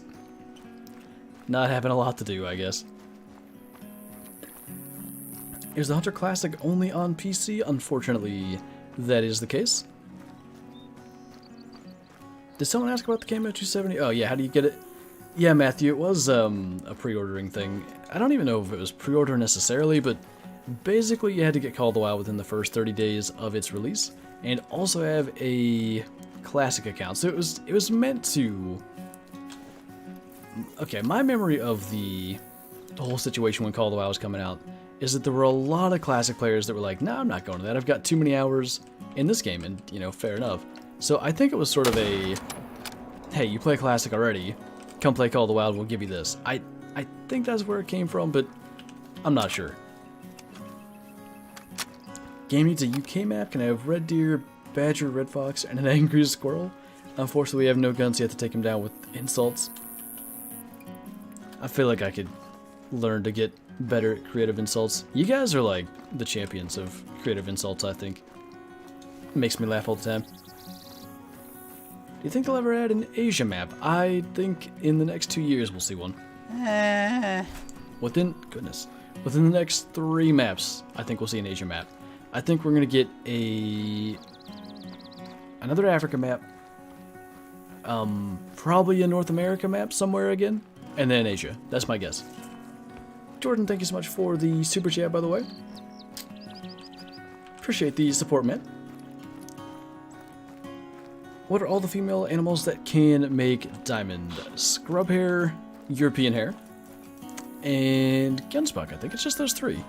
not having a lot to do, I guess. Is the Hunter Classic only on PC? Unfortunately, that is the case. Did someone ask about the KMO 270? Oh yeah, how do you get it? Yeah, Matthew, it was a pre-ordering thing. I don't even know if it was pre-order necessarily, but basically you had to get Call of the Wild within the first 30 days of its release, and also have a Classic account. So it was meant to... Okay, my memory of the whole situation when Call of the Wild was coming out is that there were a lot of Classic players that were like, nah, I'm not going to that. I've got too many hours in this game, and, you know, fair enough. So I think it was sort of a, hey, you play Classic already, come play Call of the Wild, we'll give you this. I think that's where it came from, but I'm not sure. Game needs a UK map. Can I have red deer, badger, red fox, and an angry squirrel? Unfortunately, we have no guns yet to take him down with insults. I feel like I could learn to get better at creative insults. You guys are like the champions of creative insults, I think. It makes me laugh all the time. Do you think they'll ever add an Asia map? Within the next 3 maps, I think we'll see an Asia map. I think we're gonna get another Africa map, probably a North America map somewhere again, and then Asia. That's my guess. Jordan, thank you so much for the super chat, by the way. Appreciate the support, man. What are all the female animals that can make diamond? Scrub hair, European hair, and Gunsbuck. I think it's just those 3.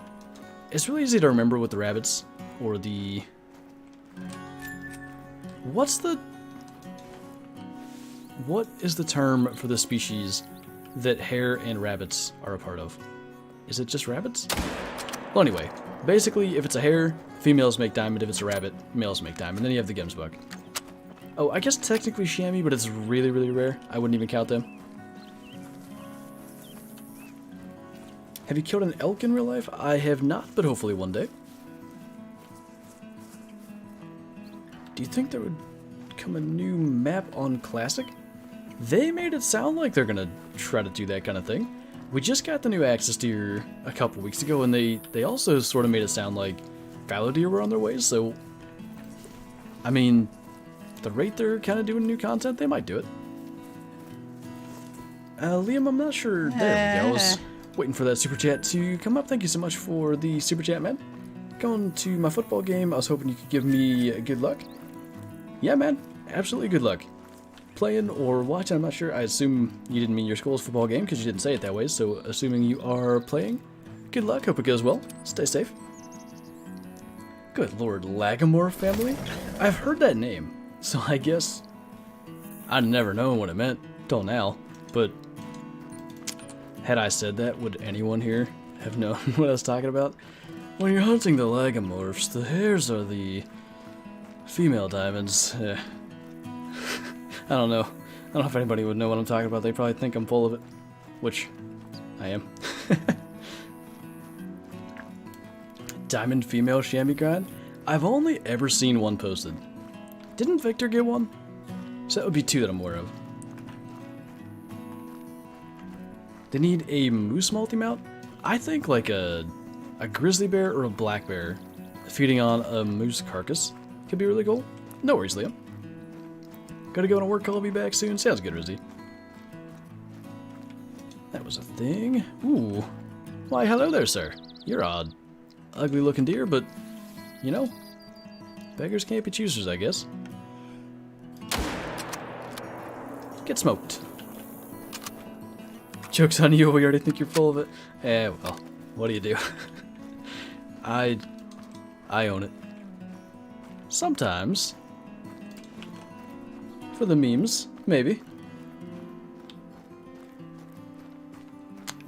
It's really easy to remember with the rabbits, or the... What is the term for the species that hare and rabbits are a part of? Is it just rabbits? Well, anyway, basically, if it's a hare, females make diamond. If it's a rabbit, males make diamond. Then you have the Gemsbuck. Oh, I guess technically chamois, but it's really, really rare. I wouldn't even count them. Have you killed an elk in real life? I have not, but hopefully one day. Do you think there would come a new map on Classic? They made it sound like they're gonna try to do that kind of thing. We just got the new Axis deer a couple weeks ago, and they also sort of made it sound like fallow deer were on their way, so... I mean, the rate they're kind of doing new content, they might do it. Liam, I'm not sure. There we go. I was waiting for that super chat to come up. Thank you so much for the super chat, man. Going to my football game, I was hoping you could give me good luck. Yeah, man. Absolutely good luck. Playing or watching, I'm not sure. I assume you didn't mean your school's football game because you didn't say it that way, so assuming you are playing, good luck. Hope it goes well. Stay safe. Good lord, Lagamore family? I've heard that name, so I guess I'd never known what it meant till now, but had I said that, would anyone here have known what I was talking about? When you're hunting the Lagomorphs, the hares are the female diamonds. I don't know. I don't know if anybody would know what I'm talking about. They probably think I'm full of it, which I am. Diamond female chamois grind? I've only ever seen one posted. Didn't Victor get one? So that would be 2 that I'm aware of. They need a moose multi-mount? I think like a grizzly bear or a black bear feeding on a moose carcass could be really cool. No worries, Liam. Gotta go to work, I'll be back soon. Sounds good, Rizzy. That was a thing. Ooh. Why, hello there, sir. You're odd. Ugly looking deer, but, you know, beggars can't be choosers, I guess. Get smoked. Joke's on you, we already think you're full of it. Eh, well, what do you do? I own it. Sometimes. For the memes, maybe.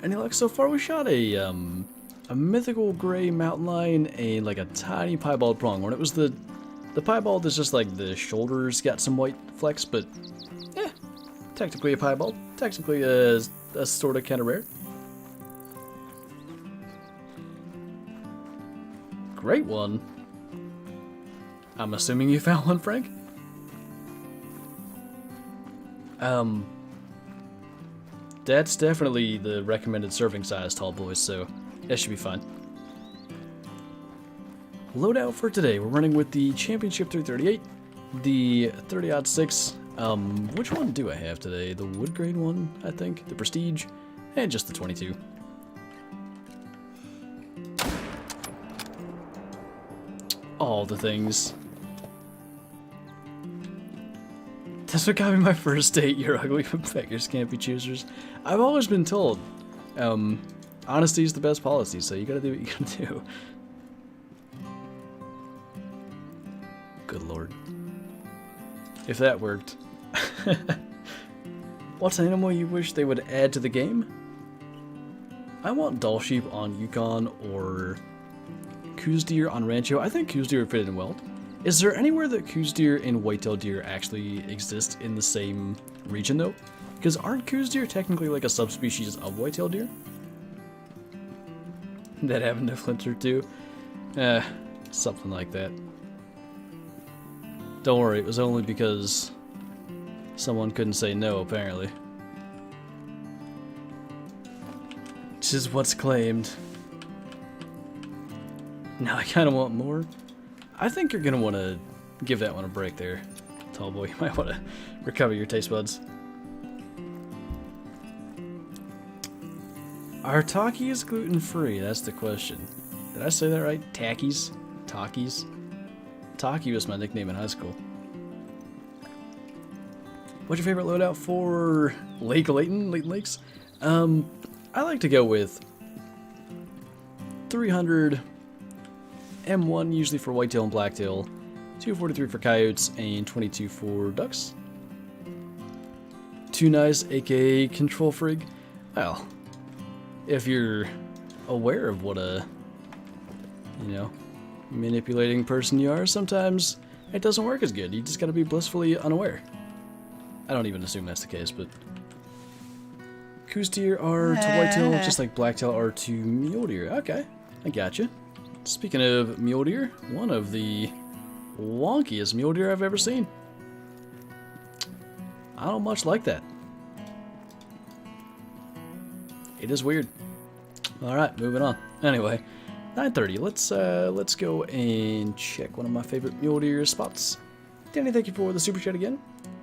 Any luck so far? We shot a mythical gray mountain lion and like a tiny piebald pronghorn. It was the piebald is just like the shoulders got some white flecks, but yeah, technically a piebald. Technically a sort of kind of rare. Great one. I'm assuming you found one, Frank? That's definitely the recommended serving size, tall boys, so that should be fine. Loadout for today. We're running with the Championship 338, the 30-06. Which one do I have today? The wood grain one, I think, the Prestige, and just the 22. All the things. That's what got me my first date. You're ugly, but beggars can't be choosers. I've always been told, honesty is the best policy, so you gotta do what you gotta do. Good lord. If that worked. What's an animal you wish they would add to the game? I want doll sheep on Yukon or coos deer on Rancho. I think coos deer would fit in well. Is there anywhere that coos deer and white-tailed deer actually exist in the same region, though? Because aren't coos deer technically like a subspecies of white-tailed deer? That happened to Flinter, too? Something like that. Don't worry, it was only because someone couldn't say no, apparently. This is what's claimed. Now I kind of want more. I think you're going to want to give that one a break there, tall boy. You might want to recover your taste buds. Are Takis gluten-free? That's the question. Did I say that right? Takis? Takis? Taki was my nickname in high school. What's your favorite loadout for Lake Layton? Layton Lakes? I like to go with 300 M1 usually for whitetail and blacktail, 243 for coyotes, and 22 for ducks. Too nice, aka control freak. Well, if you're aware of what a, you know, manipulating person you are, sometimes it doesn't work as good. You just gotta be blissfully unaware. I don't even assume that's the case, but coos deer are to whitetail just like blacktail are to mule deer. Okay, I gotcha. Speaking of mule deer, one of the wonkiest mule deer I've ever seen. I don't much like that. It is weird. Alright, moving on. Anyway, 9:30. Let's go and check one of my favorite mule deer spots. Danny, thank you for the super chat again.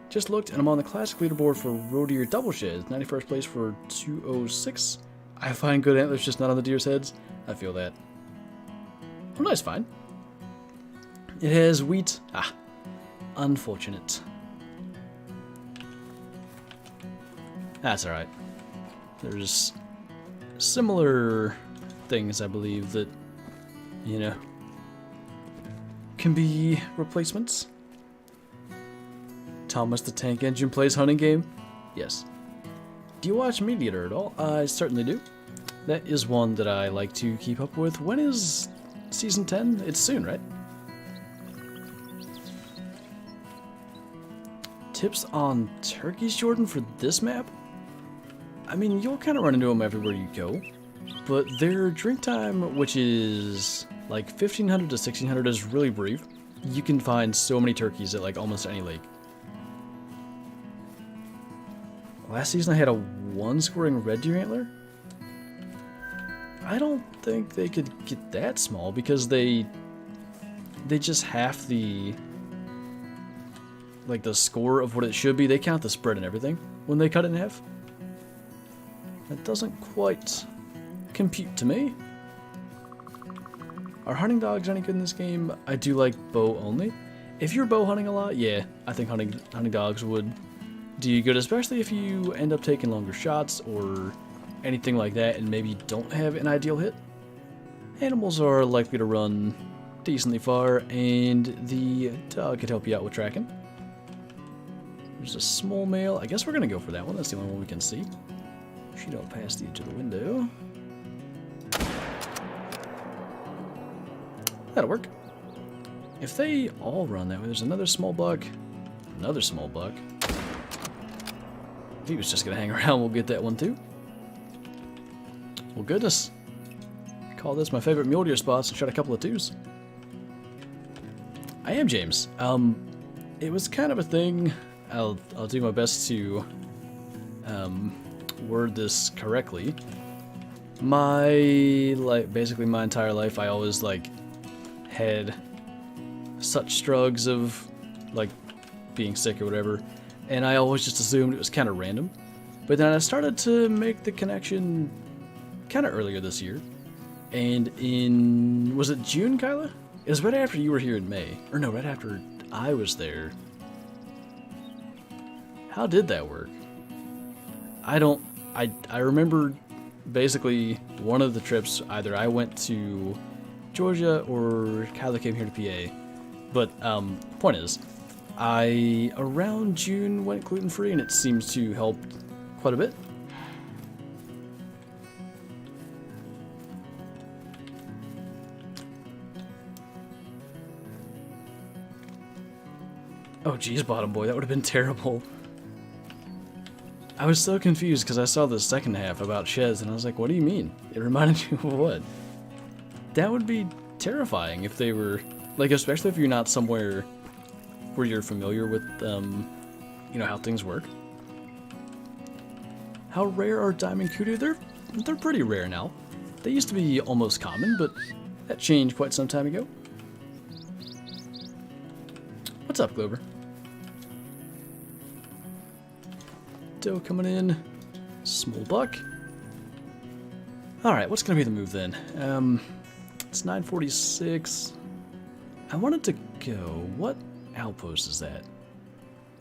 Just looked and I'm on the classic leaderboard for roe deer double sheds. 91st place for 206. I find good antlers, just not on the deer's heads. I feel that. Oh, nice find. It has wheat. Ah, unfortunate. That's alright. There's similar things, I believe, that, you know, can be replacements. Thomas the Tank Engine plays hunting game? Yes. Do you watch Meat Eater at all? I certainly do. That is one that I like to keep up with. When is season 10? It's soon, right? Tips on turkeys, Jordan, for this map? I mean, you'll kind of run into them everywhere you go, but their drink time, which is like 1500 to 1600, is really brief. You can find so many turkeys at like almost any lake. Last season I had a 1 scoring red deer antler. I don't think they could get that small because they just half the, like, the score of what it should be. They count the spread and everything when they cut it in half. That doesn't quite compute to me. Are hunting dogs any good in this game? I do like bow only. If you're bow hunting a lot, yeah, I think hunting dogs would do you good, especially if you end up taking longer shots or anything like that and maybe don't have an ideal hit. Animals are likely to run decently far, and the dog could help you out with tracking. There's a small male. I guess we're going to go for that one. That's the only one we can see. Shoot out past the edge of the window. That'll work. If they all run that way, there's another small buck. Another small buck. If he was just going to hang around, we'll get that one too. Well, goodness. Call this my favorite mule deer spots and shot a couple of twos. I am James. It was kind of a thing. I'll do my best to word this correctly. Basically my entire life, I always had such struggles of being sick or whatever, and I always just assumed it was kind of random. But then I started to make the connection kind of earlier this year, and was it June, Kyla? It was right after you were here in May, or no, right after I was there. How did that work? I remember basically one of the trips, either I went to Georgia or Kyla came here to PA. But point is, I around June went gluten-free, and it seems to help quite a bit. Oh geez, bottom boy, that would have been terrible. I was so confused because I saw the second half about sheds, and I was like, what do you mean? It reminded you of what? That would be terrifying if they were, especially if you're not somewhere where you're familiar with, how things work. How rare are diamond kudu? They're pretty rare now. They used to be almost common, but That changed quite some time ago. What's up, Glover? Doe coming in. Small buck. Alright, what's going to be the move then? It's 9:46. I wanted to go... What outpost is that?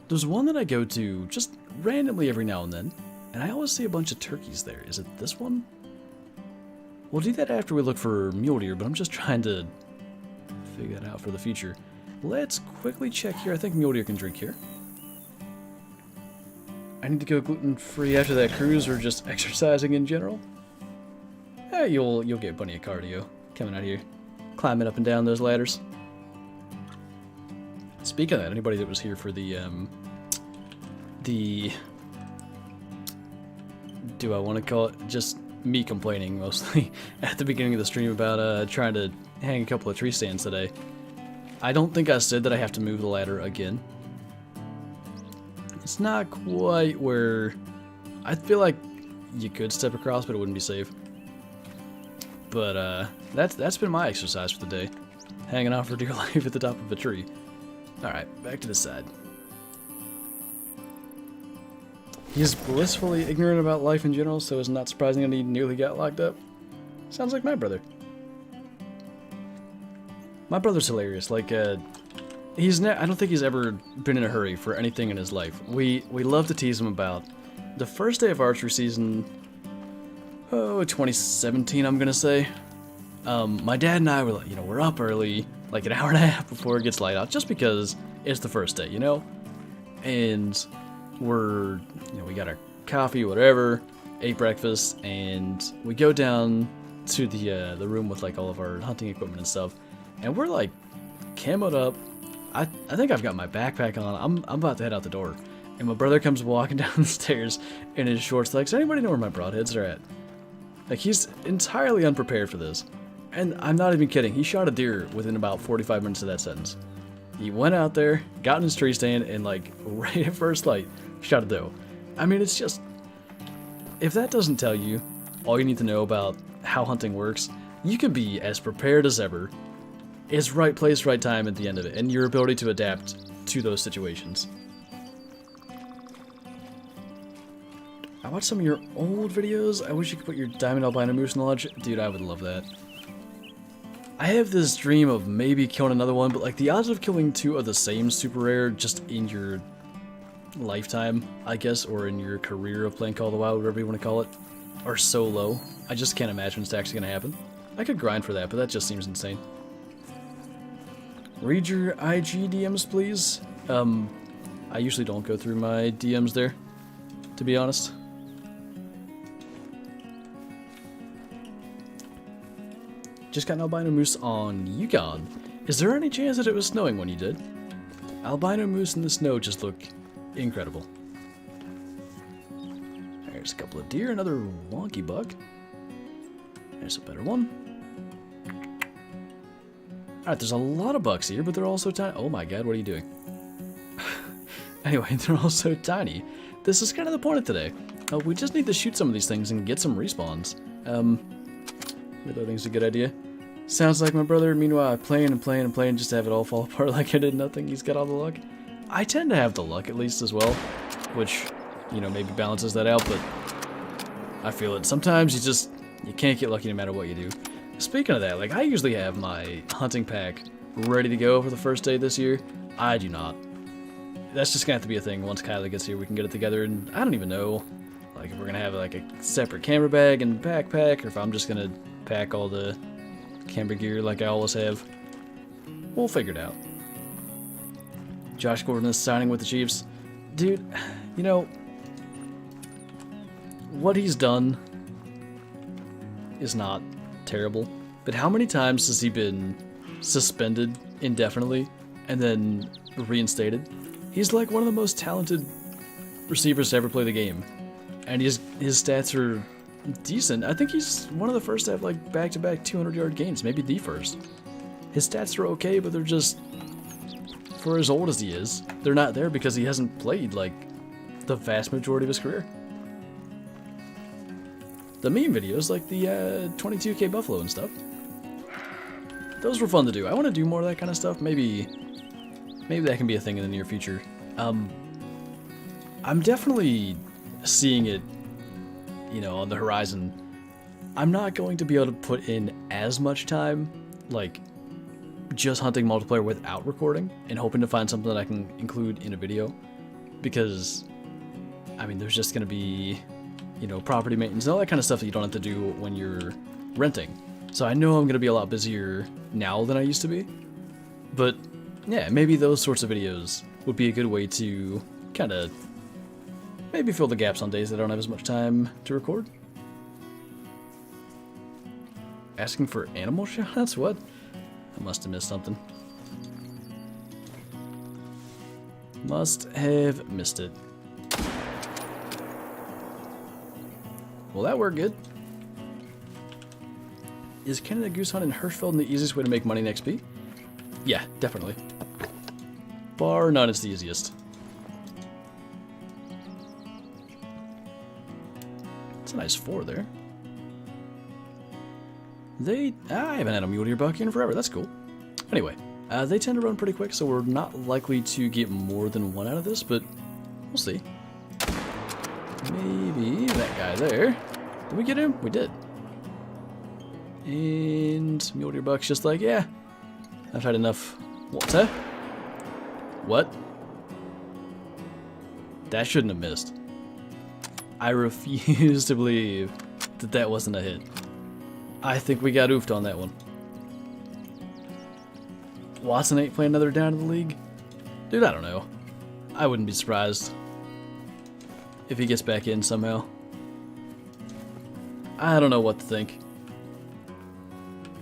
There's one that I go to just randomly every now and then, and I always see a bunch of turkeys there. Is it this one? We'll do that after we look for mule deer, but I'm just trying to figure that out for the future. Let's quickly check here. I think mule deer can drink here. I need to go gluten-free after that cruise, or just exercising in general. Eh, you'll get plenty of cardio coming out here, climbing up and down those ladders. Speaking of that, anybody that was here for the do I want to call it just me complaining mostly at the beginning of the stream about trying to hang a couple of tree stands today. I don't think I said that I have to move the ladder again. It's not quite where I feel like you could step across, but it wouldn't be safe. But that's been my exercise for the day, hanging out for dear life at the top of a tree. All right, back to the side. He's blissfully ignorant about life in general, so it's not surprising that he nearly got locked up. Sounds like my brother. My brother's hilarious. Like, I don't think he's ever been in a hurry for anything in his life. We love to tease him about the first day of archery season. Oh, 2017, I'm gonna say. My dad and I were like, we're up early, like an hour and a half before it gets light out, just because it's the first day, And we're, we got our coffee, whatever, ate breakfast, and we go down to the room with like all of our hunting equipment and stuff, and we're like camoed up. I think I've got my backpack on. I'm about to head out the door, and my brother comes walking down the stairs in his shorts. Like, does anybody know where my broadheads are at? Like, he's entirely unprepared for this, and I'm not even kidding. He shot a deer within about 45 minutes of that sentence. He went out there, got in his tree stand, and like right at first light, shot a doe. I mean, it's just, if that doesn't tell you all you need to know about how hunting works, you can be as prepared as ever. It's right place, right time at the end of it, and your ability to adapt to those situations. I watched some of your old videos. I wish you could put your diamond albino moose in the lodge. Dude, I would love that. I have this dream of maybe killing another one, but like the odds of killing two of the same super rare just in your lifetime, I guess, or in your career of playing Call of the Wild, whatever you want to call it, are so low. I just can't imagine it's actually going to happen. I could grind for that, but that just seems insane. Read your IG DMs, please. I usually don't go through my DMs there, to be honest. Just got an albino moose on Yukon. Is there any chance that it was snowing when you did? Albino moose in the snow just look incredible. There's a couple of deer, another wonky buck. There's a better one. Alright, there's a lot of bucks here, but they're all so tiny. Oh my god, what are you doing? Anyway, they're all so tiny. This is kind of the point of today. We just need to shoot some of these things and get some respawns. Reloading's a good idea. Sounds like my brother, meanwhile, playing and playing and playing just to have it all fall apart like I did nothing. He's got all the luck. I tend to have the luck, at least, as well, which, maybe balances that out, but I feel it. Sometimes you can't get lucky no matter what you do. Speaking of that, like, I usually have my hunting pack ready to go for the first day this year. I do not. That's just gonna have to be a thing. Once Kylie gets here, we can get it together, and I don't even know, like, if we're gonna have, like, a separate camera bag and backpack, or if I'm just gonna pack all the camera gear like I always have. We'll figure it out. Josh Gordon is signing with the Chiefs. Dude, what he's done is not terrible, but how many times has he been suspended indefinitely and then reinstated? He's like one of the most talented receivers to ever play the game, and his stats are decent. I think he's one of the first to have like back-to-back 200-yard games, maybe the first. His stats are okay, but they're just, for as old as he is, they're not there because he hasn't played like the vast majority of his career. The meme videos, like the 22K Buffalo and stuff, those were fun to do. I want to do more of that kind of stuff. Maybe that can be a thing in the near future. I'm definitely seeing it, you know, on the horizon. I'm not going to be able to put in as much time, like, just hunting multiplayer without recording and hoping to find something that I can include in a video. Because, I mean, there's just going to be, you know, property maintenance and all that kind of stuff that you don't have to do when you're renting. So I know I'm going to be a lot busier now than I used to be. But, yeah, maybe those sorts of videos would be a good way to kind of maybe fill the gaps on days that I don't have as much time to record. Asking for animal shoutouts? What? I must have missed something. Must have missed it. Well, that worked good. Is Canada goose hunting in Hirschfeld the easiest way to make money in XP? Yeah, definitely. Bar none, it's the easiest. It's a nice 4 there. I haven't had a mule deer buck in forever. That's cool. Anyway, they tend to run pretty quick, so we're not likely to get more than 1 out of this, but we'll see. Maybe that guy there. Did we get him? We did. And mule deer buck's just like, yeah, I've had enough. What? What? That shouldn't have missed. I refuse to believe that that wasn't a hit. I think we got oofed on that one. Watson ain't playing another down in the league? Dude, I don't know. I wouldn't be surprised if he gets back in somehow. I don't know what to think.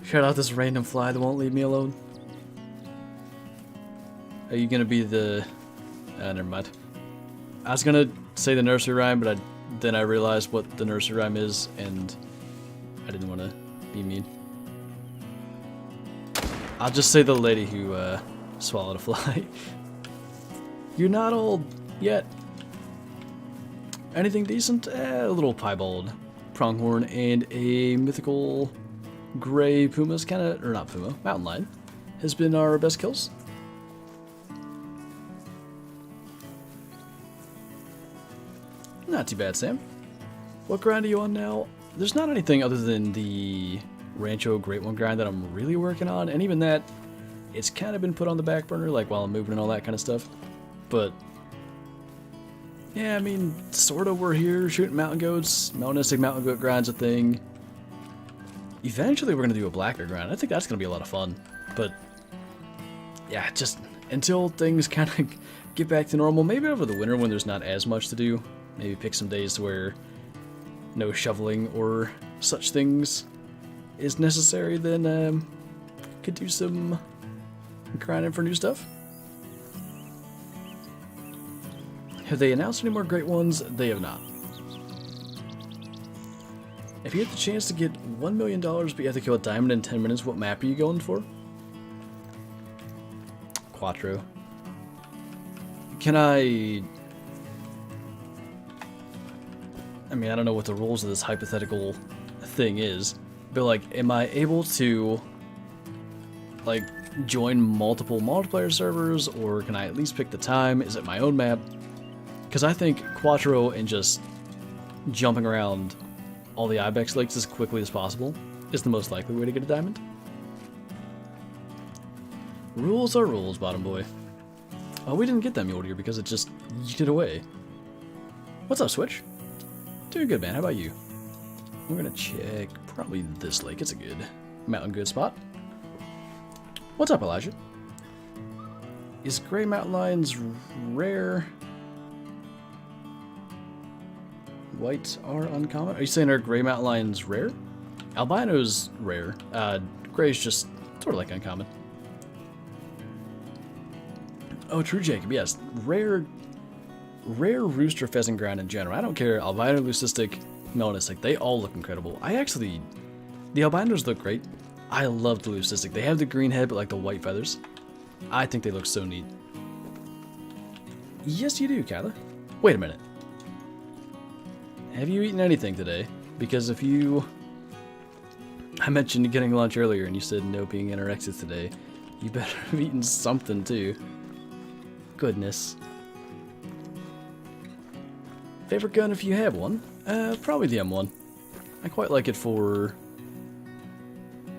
Shout out this random fly that won't leave me alone. Are you gonna be the... never mind. I was gonna say the nursery rhyme, but then I realized what the nursery rhyme is, and I didn't want to be mean. I'll just say the lady who swallowed a fly. You're not old yet. Anything decent? A little piebald pronghorn and a mythical gray puma's kind of, or not puma, mountain lion has been our best kills. Not too bad, Sam. What grind are you on now? There's not anything other than the Rancho Great One grind that I'm really working on, and even that, it's kind of been put on the back burner, like while I'm moving and all that kind of stuff. But yeah, I mean, sort of we're here shooting mountain goats. Melanistic mountain goat grind's a thing. Eventually we're going to do a blacker grind. I think that's going to be a lot of fun. But yeah, just until things kind of get back to normal, maybe over the winter when there's not as much to do. Maybe pick some days where no shoveling or such things is necessary, then could do some grinding for new stuff. Have they announced any more great ones? They have not. If you get the chance to get $1 million but you have to kill a diamond in 10 minutes, what map are you going for? Quattro. Can I mean, I don't know what the rules of this hypothetical thing is, but like, am I able to like join multiple multiplayer servers, or can I at least pick the time? Is it my own map? Because I think Quattro and just jumping around all the ibex lakes as quickly as possible is the most likely way to get a diamond. Rules are rules, bottom boy. Oh, we didn't get that mule deer because it just yeeted away. What's up, Switch? Doing good, man. How about you? We're gonna check probably this lake. It's a good mountain good spot. What's up, Elijah? Is gray mountain lions rare? Whites are uncommon? Are you saying are gray mountain lions rare? Albino's rare. Gray's just sort of like uncommon. Oh, true, Jacob. Yes, rare rooster pheasant ground in general. I don't care, albino, leucistic, melanistic, they all look incredible. The albinos look great. I love the leucistic. They have the green head but like the white feathers. I think they look so neat. Yes, you do, Kyla. Wait a minute. Have you eaten anything today? Because if you I mentioned getting lunch earlier and you said no being anorexic today. You better have eaten something too. Goodness. Favorite gun if you have one? Probably the M1. I quite like it for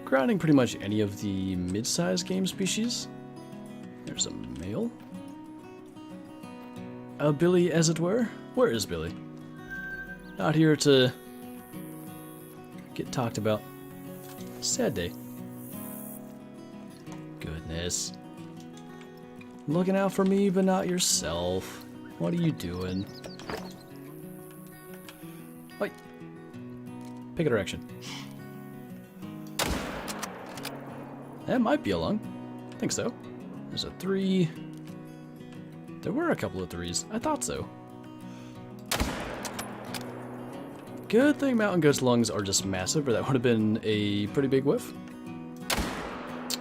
grounding pretty much any of the mid-sized game species. There's a male. A Billy, as it were. Where is Billy? Not here to get talked about. Sad day. Goodness. Looking out for me, but not yourself. What are you doing? Wait. Pick a direction. That might be a lung. I think so. There's a 3. There were a couple of 3s. I thought so. Good thing mountain goat's lungs are just massive, or that would have been a pretty big whiff.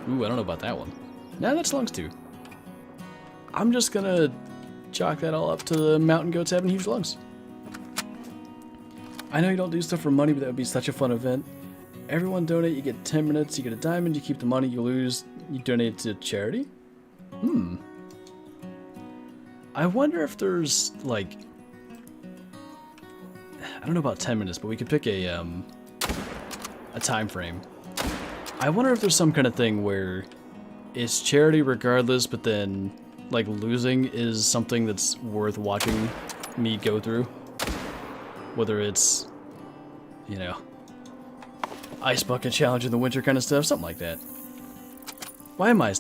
Ooh, I don't know about that one. Nah, that's lungs too. I'm just gonna chalk that all up to the mountain goats having huge lungs. I know you don't do stuff for money, but that would be such a fun event. Everyone donate, you get 10 minutes, you get a diamond, you keep the money, you lose, you donate to charity? I wonder if there's, like... I don't know about 10 minutes, but we could pick a time frame. I wonder if there's some kind of thing where it's charity regardless, but then, like, losing is something that's worth watching me go through. Whether it's, you know, ice bucket challenge in the winter kind of stuff, something like that. Why am I...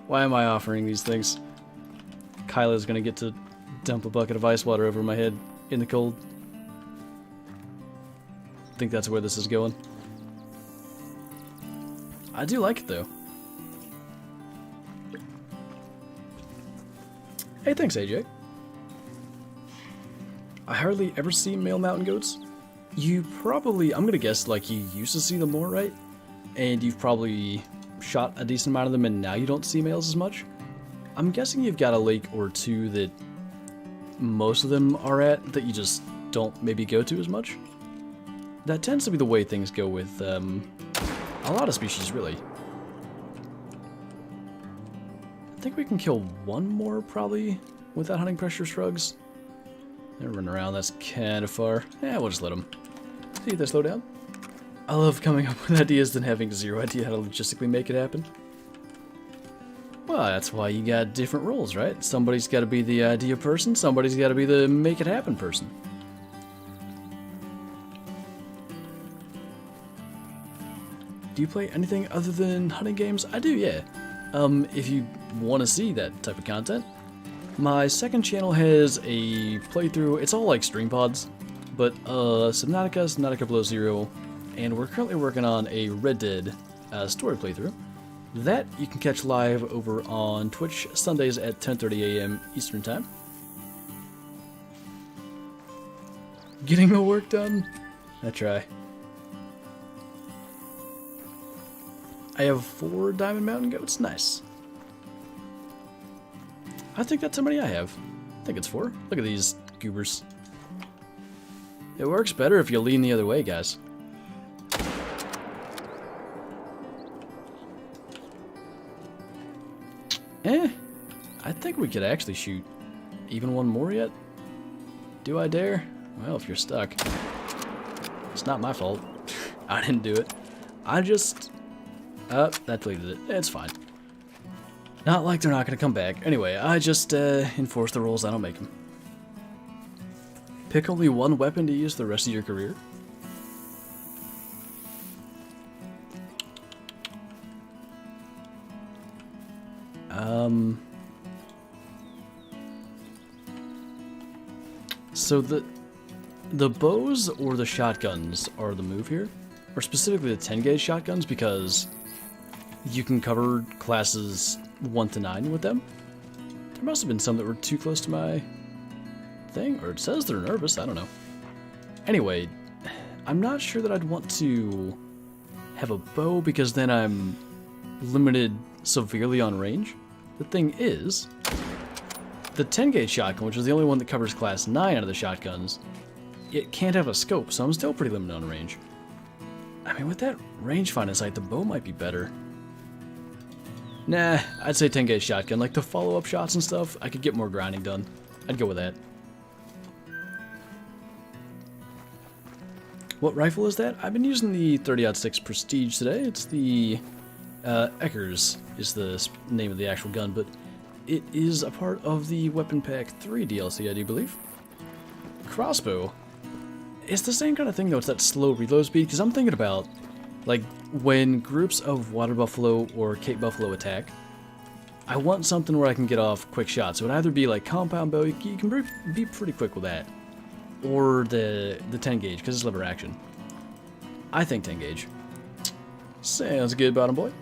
Why am I offering these things? Kyla's gonna get to dump a bucket of ice water over my head in the cold. I think that's where this is going. I do like it though. Hey, thanks AJ. I hardly ever see male mountain goats. You probably, I'm gonna guess, like, you used to see them more, right? And you've probably shot a decent amount of them and now you don't see males as much. I'm guessing you've got a lake or two that most of them are at that you just don't maybe go to as much. That tends to be the way things go with a lot of species, really. I think we can kill one more, probably, without hunting pressure shrugs. They're running around, that's kind of far. Yeah, we'll just let them. See if they slow down. I love coming up with ideas and having zero idea how to logistically make it happen. Well, that's why you got different roles, right? Somebody's got to be the idea person, somebody's got to be the make it happen person. Do you play anything other than hunting games? I do, yeah. If you want to see that type of content, my second channel has a playthrough. It's all like stream pods, but Subnautica Below Zero, and we're currently working on a Red Dead story playthrough. That you can catch live over on Twitch Sundays at 10:30 a.m. Eastern Time. Getting the work done? I try. I have 4 diamond mountain goats. Nice. I think that's how many I have. I think it's 4. Look at these goobers. It works better if you lean the other way, guys. I think we could actually shoot even one more yet. Do I dare? Well, if you're stuck. It's not my fault. I didn't do it. I just... that deleted it. It's fine. Not like they're not going to come back. Anyway, I just enforce the rules. I don't make them. Pick only one weapon to use the rest of your career. So the bows or the shotguns are the move here, or specifically the 10 gauge shotguns, because you can cover classes 1 to 9 with them. There must have been some that were too close to my thing, or it says they're nervous, I don't know. Anyway, I'm not sure that I'd want to have a bow because then I'm limited severely on range. The thing is, the 10 gauge shotgun, which is the only one that covers class 9 out of the shotguns, it can't have a scope, so I'm still pretty limited on range. I mean, with that rangefinder sight, the bow might be better. Nah, I'd say 10 gauge shotgun. Like the follow-up shots and stuff, I could get more grinding done. I'd go with that. What rifle is that? I've been using the 30-06 Prestige today. It's the Eckers is the name of the actual gun, but it is a part of the Weapon Pack 3 DLC, I do believe. Crossbow. It's the same kind of thing though, it's that slow reload speed, because I'm thinking about, like, when groups of water buffalo or Cape buffalo attack, I want something where I can get off quick shots. So it would either be like compound bow, you can be pretty quick with that, or the 10 gauge, because it's lever action. I think 10 gauge. Sounds good, bottom boy.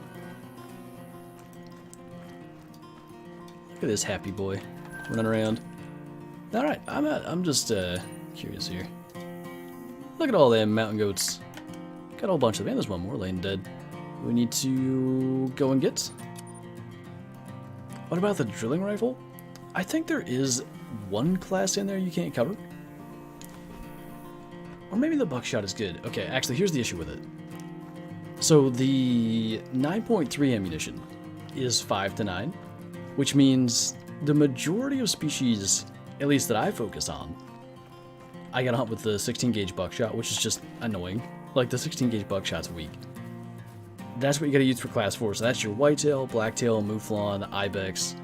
Look at this happy boy running around. Alright, I'm just curious here. Look at all them mountain goats. Got a whole bunch of them. There's one more laying dead. We need to go and get. What about the drilling rifle? I think there is one class in there you can't cover. Or maybe the buckshot is good. Okay, actually, here's the issue with it. So the 9.3 ammunition is 5 to 9, which means the majority of species, at least that I focus on, I gotta hunt with the 16 gauge buckshot, which is just annoying. Like, the 16 gauge buckshot's weak. That's what you gotta use for class 4. So that's your whitetail, blacktail, mouflon, ibex,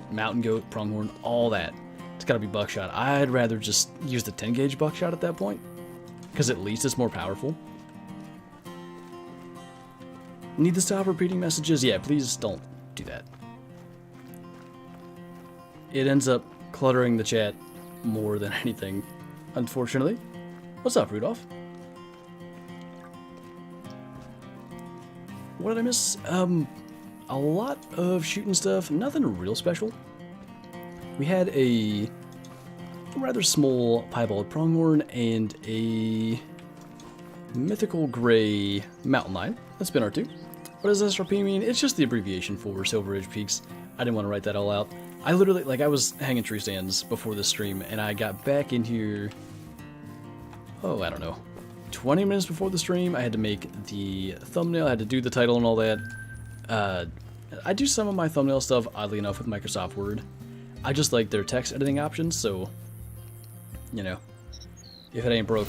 mountain goat, pronghorn, all that. It's gotta be buckshot. I'd rather just use the 10 gauge buckshot at that point, because at least it's more powerful. Need to stop repeating messages? Yeah, please don't do that. It ends up cluttering the chat more than anything, unfortunately. What's up, Rudolph? What did I miss? A lot of shooting stuff, nothing real special. We had a rather small piebald pronghorn and a mythical gray mountain lion. That's been our 2. What does SRP mean? It's just the abbreviation for Silver Ridge Peaks. I didn't want to write that all out. I literally, like, I was hanging tree stands before this stream, and I got back in here, oh, I don't know, 20 minutes before the stream. I had to make the thumbnail, I had to do the title and all that. I do some of my thumbnail stuff, oddly enough, with Microsoft Word. I just like their text editing options, so, you know, if it ain't broke.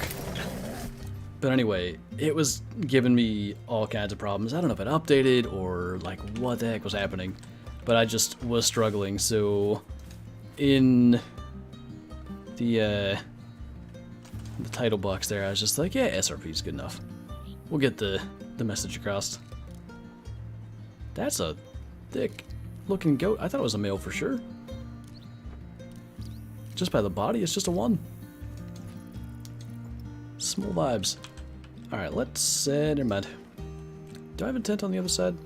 But anyway, it was giving me all kinds of problems. I don't know if it updated or, like, what the heck was happening. But I just was struggling, so in the title box there, I was just like, yeah, SRP is good enough. We'll get the message across. That's a thick looking goat. I thought it was a male for sure. Just by the body, it's just a 1. Small vibes. Alright, let's, never mind. Do I have a tent on the other side?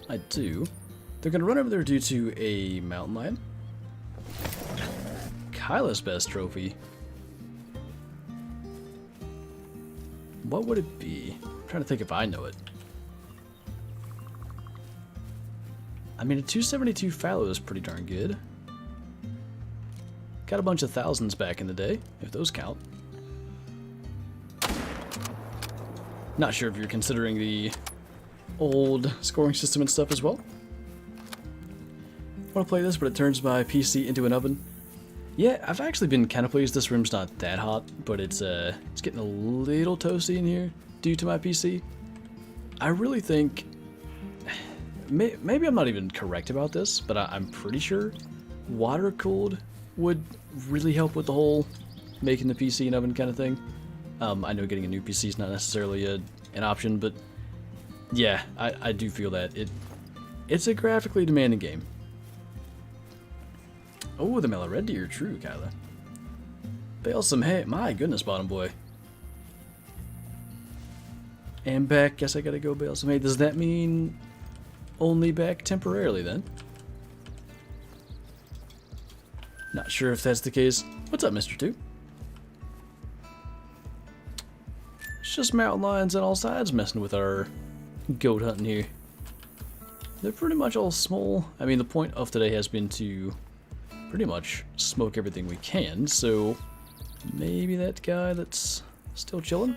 I do. They're gonna run over there due to a mountain lion. Kyla's best trophy. What would it be? I'm trying to think if I know it. I mean, a 272 fallow is pretty darn good. Got a bunch of thousands back in the day, if those count. Not sure if you're considering the old scoring system and stuff as well. I want to play this, but it turns my PC into an oven. Yeah, I've actually been kind of pleased. This room's not that hot, but it's getting a little toasty in here due to my PC. I really think, maybe I'm not even correct about this, but I'm pretty sure water cooled would really help with the whole making the PC an oven kind of thing. I know getting a new PC is not necessarily an option, but yeah, I do feel that it's a graphically demanding game. Oh, the mellow red deer, true, Kyla. Bale some hay, my goodness, bottom boy. And back, guess I gotta go bale some hay. Does that mean only back temporarily then? Not sure if that's the case. What's up, Mr. 2? It's just mountain lions on all sides messing with our goat hunting here. They're pretty much all small. I mean, the point of today has been to pretty much smoke everything we can, so maybe that guy that's Still chilling.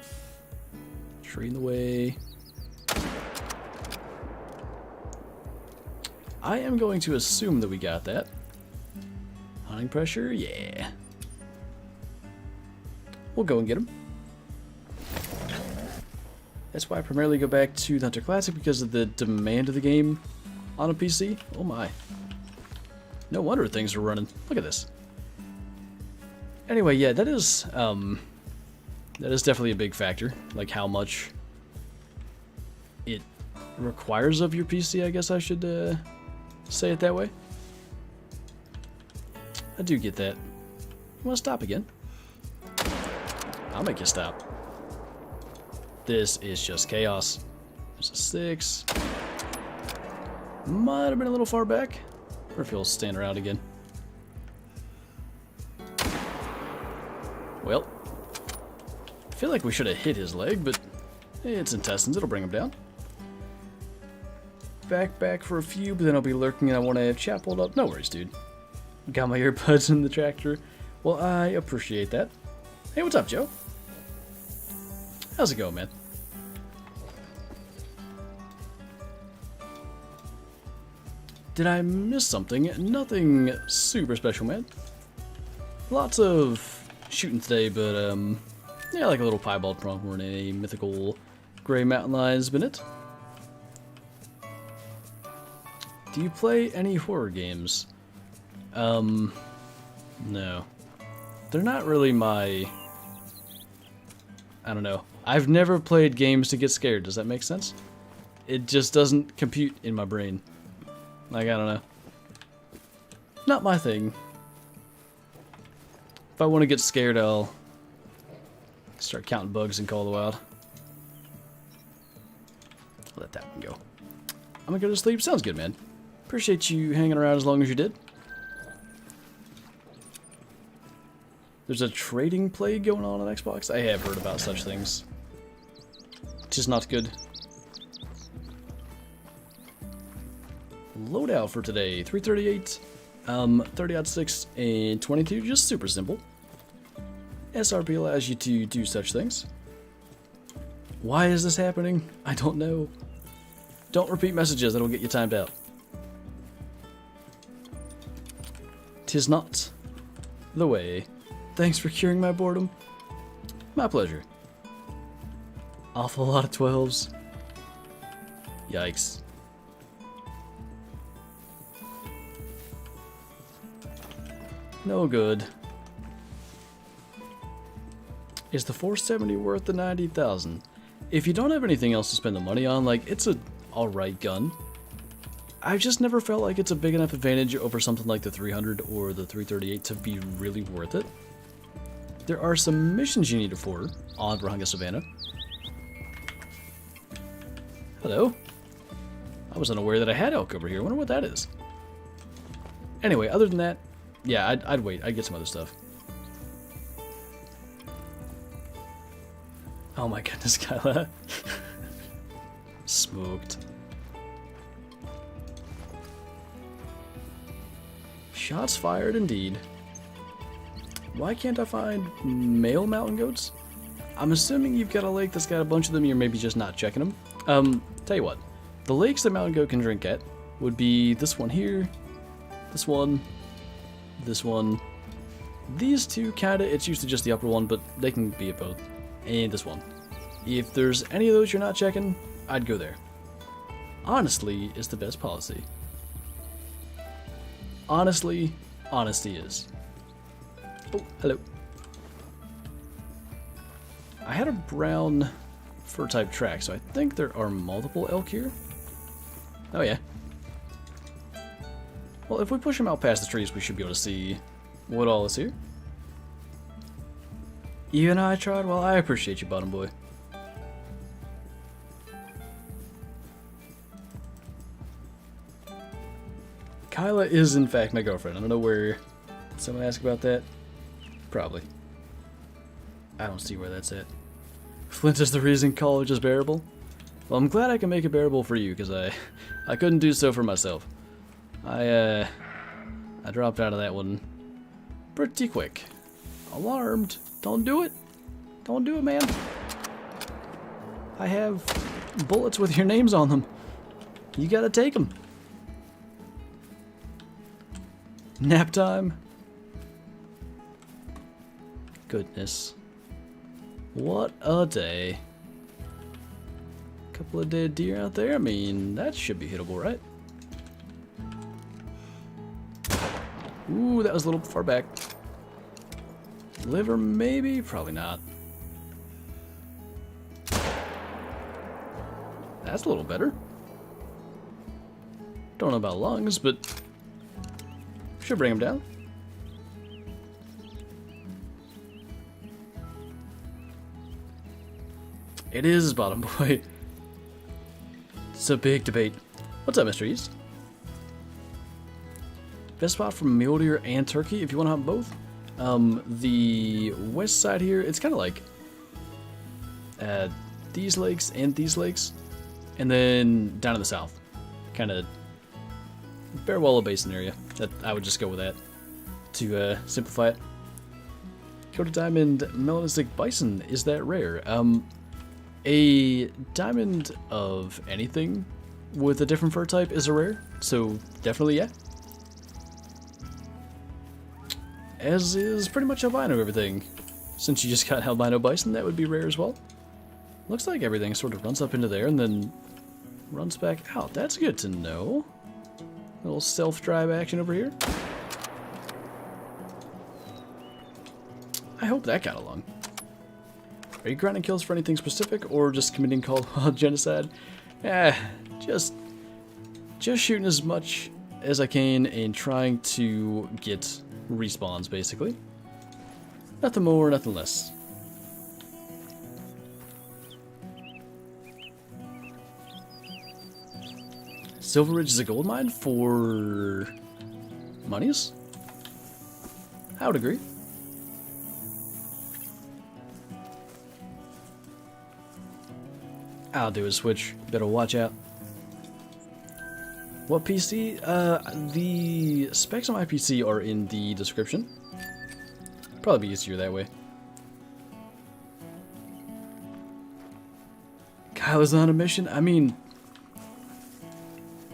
Tree in the way. I am going to assume that we got that. Hunting pressure, yeah. We'll go and get him. That's why I primarily go back to the Hunter Classic, because of the demand of the game on a PC. Oh my. No wonder things are running. Look at this. Anyway, yeah, that is definitely a big factor. Like how much it requires of your PC, I guess I should say it that way. I do get that. You want to stop again? I'll make you stop. This is just chaos. There's a 6. Might have been a little far back. Or if he'll stand around again. Well, I feel like we should have hit his leg, but it's intestines. It'll bring him down. Back for a few, but then I'll be lurking and I want to have chat pulled up. No worries, dude. Got my earbuds in the tractor. Well, I appreciate that. Hey, what's up, Joe? How's it going, man? Did I miss something? Nothing super special, man. Lots of shooting today, but yeah, like a little piebald pronghorn and a mythical gray mountain lion's been it. Do you play any horror games? No. They're not really my... I don't know. I've never played games to get scared. Does that make sense? It just doesn't compute in my brain. Like, I don't know. Not my thing. If I want to get scared, I'll start counting bugs in Call of the Wild. Let that one go. I'm gonna go to sleep. Sounds good, man. Appreciate you hanging around as long as you did. There's a trading plague going on Xbox. I have heard about such things. Just not good. Loadout for today. 338, 30-6, and 22. Just super simple. SRP allows you to do such things. Why is this happening? I don't know. Don't repeat messages. That'll get you timed out. 'Tis not the way. Thanks for curing my boredom. My pleasure. Awful lot of 12s. Yikes. No good. Is the 470 worth the 90,000? If you don't have anything else to spend the money on, like, it's a alright gun. I've just never felt like it's a big enough advantage over something like the 300 or the 338 to be really worth it. There are some missions you need it for on Rahunga Savannah. Hello. I was unaware that I had elk over here. I wonder what that is. Anyway, other than that, yeah, I'd wait. I'd get some other stuff. Oh my goodness, Kyla. Smoked. Shots fired indeed. Why can't I find male mountain goats? I'm assuming you've got a lake that's got a bunch of them, you're maybe just not checking them. Tell you what. The lakes that mountain goat can drink at would be this one here, this one, these two kinda, it's usually just the upper one, but they can be at both, and this one. If there's any of those you're not checking, I'd go there. Honestly is the best policy. Honestly, honesty is. Oh, hello. I had a brown fur type track, so I think there are multiple elk here. Oh yeah. Well, if we push them out past the trees, we should be able to see what all is here. Even I tried? Well, I appreciate you, bottom boy. Kyla is, in fact, my girlfriend. I don't know where... Did someone ask about that? Probably. I don't see where that's at. Flint is the reason college is bearable? Well, I'm glad I can make it bearable for you, because I couldn't do so for myself. I dropped out of that one pretty quick. Alarmed. Don't do it. Don't do it, man. I have bullets with your names on them. You gotta take them. Nap time. Goodness. What a day. Couple of dead deer out there. I mean, that should be hittable, right? Ooh, that was a little far back. Liver, maybe? Probably not. That's a little better. Don't know about lungs, but should bring them down. It is bottom boy. It's a big debate. What's up, Mr. East? Best spot for mule deer and turkey if you want to hunt both. The west side here, it's kind of like these lakes and these lakes, and then down to the south, kind of Bear Wallow Basin area. That I would just go with that to simplify it. Go to diamond melanistic bison. Is that rare? A diamond of anything with a different fur type is a rare, so definitely yeah. As is pretty much albino everything. Since you just got albino bison, that would be rare as well. Looks like everything sort of runs up into there and then runs back out. That's good to know. A little self-drive action over here. I hope that got along. Are you grinding kills for anything specific, or just committing cold genocide? Just shooting as much as I can and trying to get respawns, basically. Nothing more, nothing less. Silver Ridge is a gold mine for monies? I would agree. I'll do a switch. Better watch out. What PC? The specs on my PC are in the description. Probably be easier that way. Kyle is on a mission. I mean,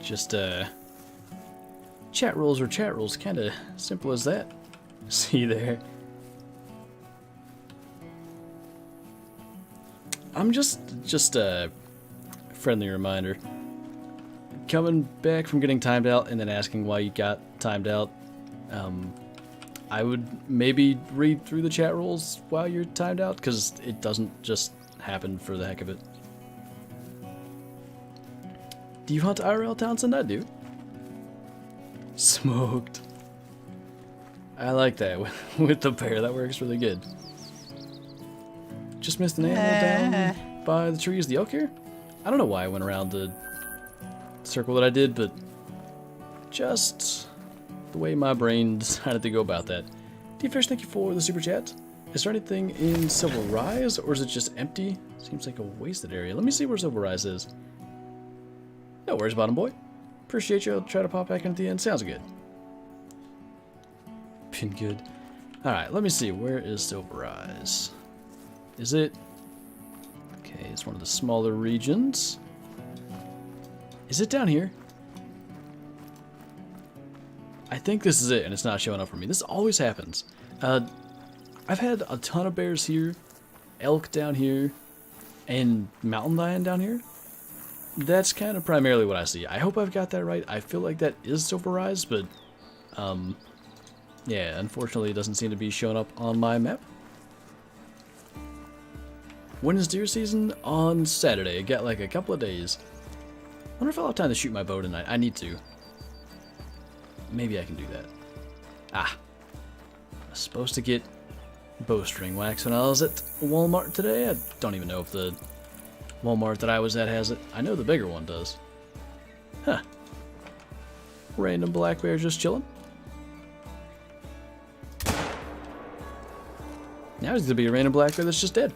just chat rules are chat rules. Kind of simple as that. See there. I'm just a friendly reminder. Coming back from getting timed out and then asking why you got timed out, I would maybe read through the chat rules while you're timed out, because it doesn't just happen for the heck of it. Do you hunt IRL, Townsend? I do. Smoked. I like that with the bear. That works really good. Just missed an animal down by the trees. The elk here? I don't know why I went around the circle that I did, but just the way my brain decided to go about that. DFish, thank you for the super chat. Is there anything in Silver Rise, or is it just empty? Seems like a wasted area. Let me see where Silver Rise is. No worries, bottom boy. Appreciate you. I'll try to pop back in at the end. Sounds good. Been good. Alright, let me see. Where is Silver Rise? Is it? Okay, it's one of the smaller regions. Is it down here? I think this is it, and it's not showing up for me. This always happens. I've had a ton of bears here, elk down here, and mountain lion down here. That's kind of primarily what I see. I hope I've got that right. I feel like that is Silver Rise, but yeah, unfortunately it doesn't seem to be showing up on my map. When is deer season? On Saturday. I got like a couple of days. I wonder if I'll have time to shoot my bow tonight. I need to. Maybe I can do that. Ah. I was supposed to get bowstring wax when I was at Walmart today. I don't even know if the Walmart that I was at has it. I know the bigger one does. Huh. Random black bear just chilling. Now he's gonna be a random black bear that's just dead.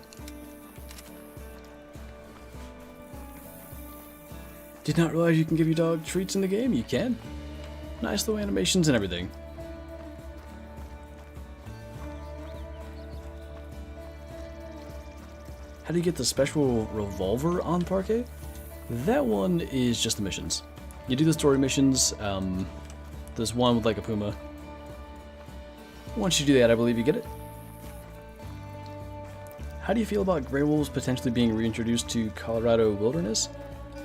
Did not realize you can give your dog treats in the game. You can. Nice little animations and everything. How do you get the special revolver on Parquet? That one is just the missions. You do the story missions. There's one with like a puma. Once you do that, I believe you get it. How do you feel about gray wolves potentially being reintroduced to Colorado wilderness?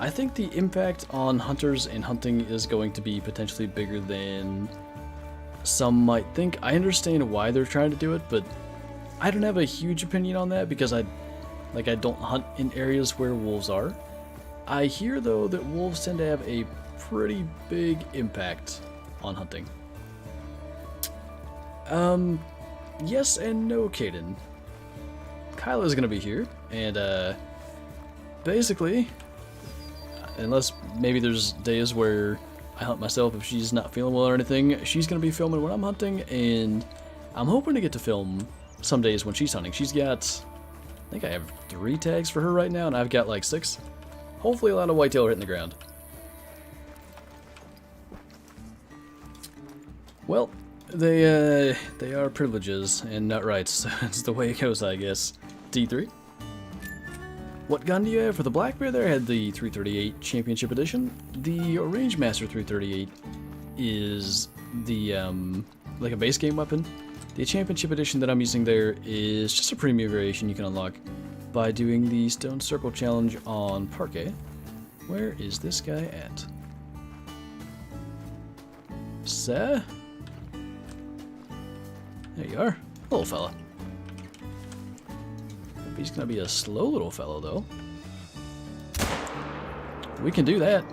I think the impact on hunters and hunting is going to be potentially bigger than some might think. I understand why they're trying to do it, but I don't have a huge opinion on that because I don't hunt in areas where wolves are. I hear though that wolves tend to have a pretty big impact on hunting. Yes and no, Caden. Kyla's gonna be here, and basically, unless maybe there's days where I hunt myself if she's not feeling well or anything, she's gonna be filming when I'm hunting, and I'm hoping to get to film some days when she's hunting. She's got, I think I have 3 tags for her right now, and I've got like 6. Hopefully a lot of whitetail are hitting the ground. Well, they are privileges and not rights, so it's the way it goes, I guess. D3. What gun do you have? For the black bear there, I had the 338 Championship Edition. The Rangemaster 338 is the, like a base game weapon. The Championship Edition that I'm using there is just a premium variation you can unlock by doing the Stone Circle Challenge on Parquet. Where is this guy at? Sir? There you are, little fella. He's gonna be a slow little fellow, though. We can do that.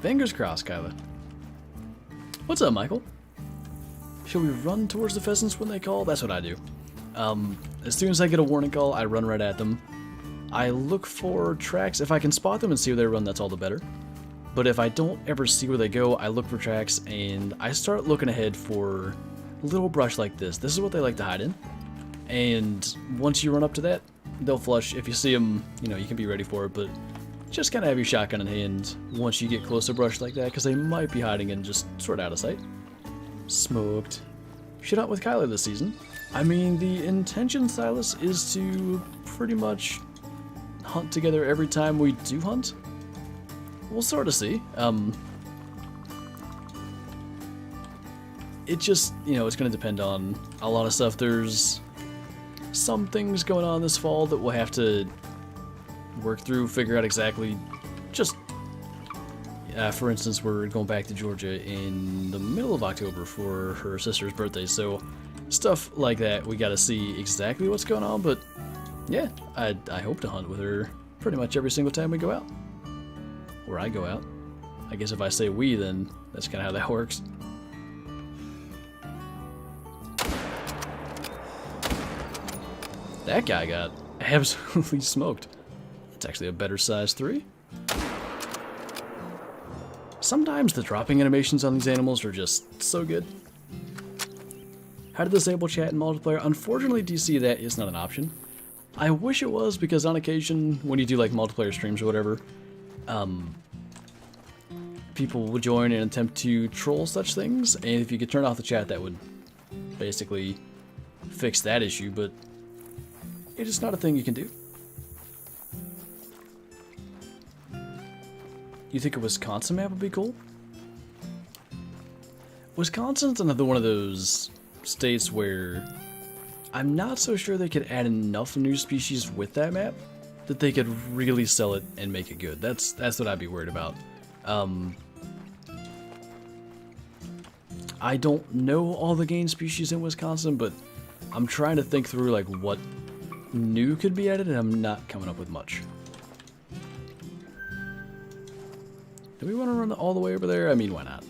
Fingers crossed, Kyla. What's up, Michael? Shall we run towards the pheasants when they call? That's what I do. As soon as I get a warning call, I run right at them. I look for tracks. If I can spot them and see where they run, that's all the better. But if I don't ever see where they go, I look for tracks and I start looking ahead for little brush like this. This is what they like to hide in. And once you run up to that, they'll flush. If you see them, you know, you can be ready for it, but just kind of have your shotgun in hand once you get close to brush like that, because they might be hiding and just sort of out of sight. Smoked. Should hunt with Kyla this season. I mean, the intention, Silas, is to pretty much hunt together every time we do hunt. We'll sort of see. It just, you know, it's going to depend on a lot of stuff. There's some things going on this fall that we'll have to work through, figure out exactly. Just, for instance, we're going back to Georgia in the middle of October for her sister's birthday, so stuff like that, we gotta see exactly what's going on, but yeah, I hope to hunt with her pretty much every single time we go out. Or I go out. I guess if I say we, then that's kind of how that works. That guy got absolutely smoked. It's actually a better size 3. Sometimes the dropping animations on these animals are just so good. How to disable chat in multiplayer? Unfortunately, DC, that is not an option. I wish it was, because on occasion, when you do like multiplayer streams or whatever, people will join and attempt to troll such things, and if you could turn off the chat, that would basically fix that issue, but it is not a thing you can do. You think a Wisconsin map would be cool? Wisconsin's another one of those states where I'm not so sure they could add enough new species with that map that they could really sell it and make it good. That's what I'd be worried about. I don't know all the game species in Wisconsin, but I'm trying to think through like what new could be added, and I'm not coming up with much. Do we want to run all the way over there? I mean, why not?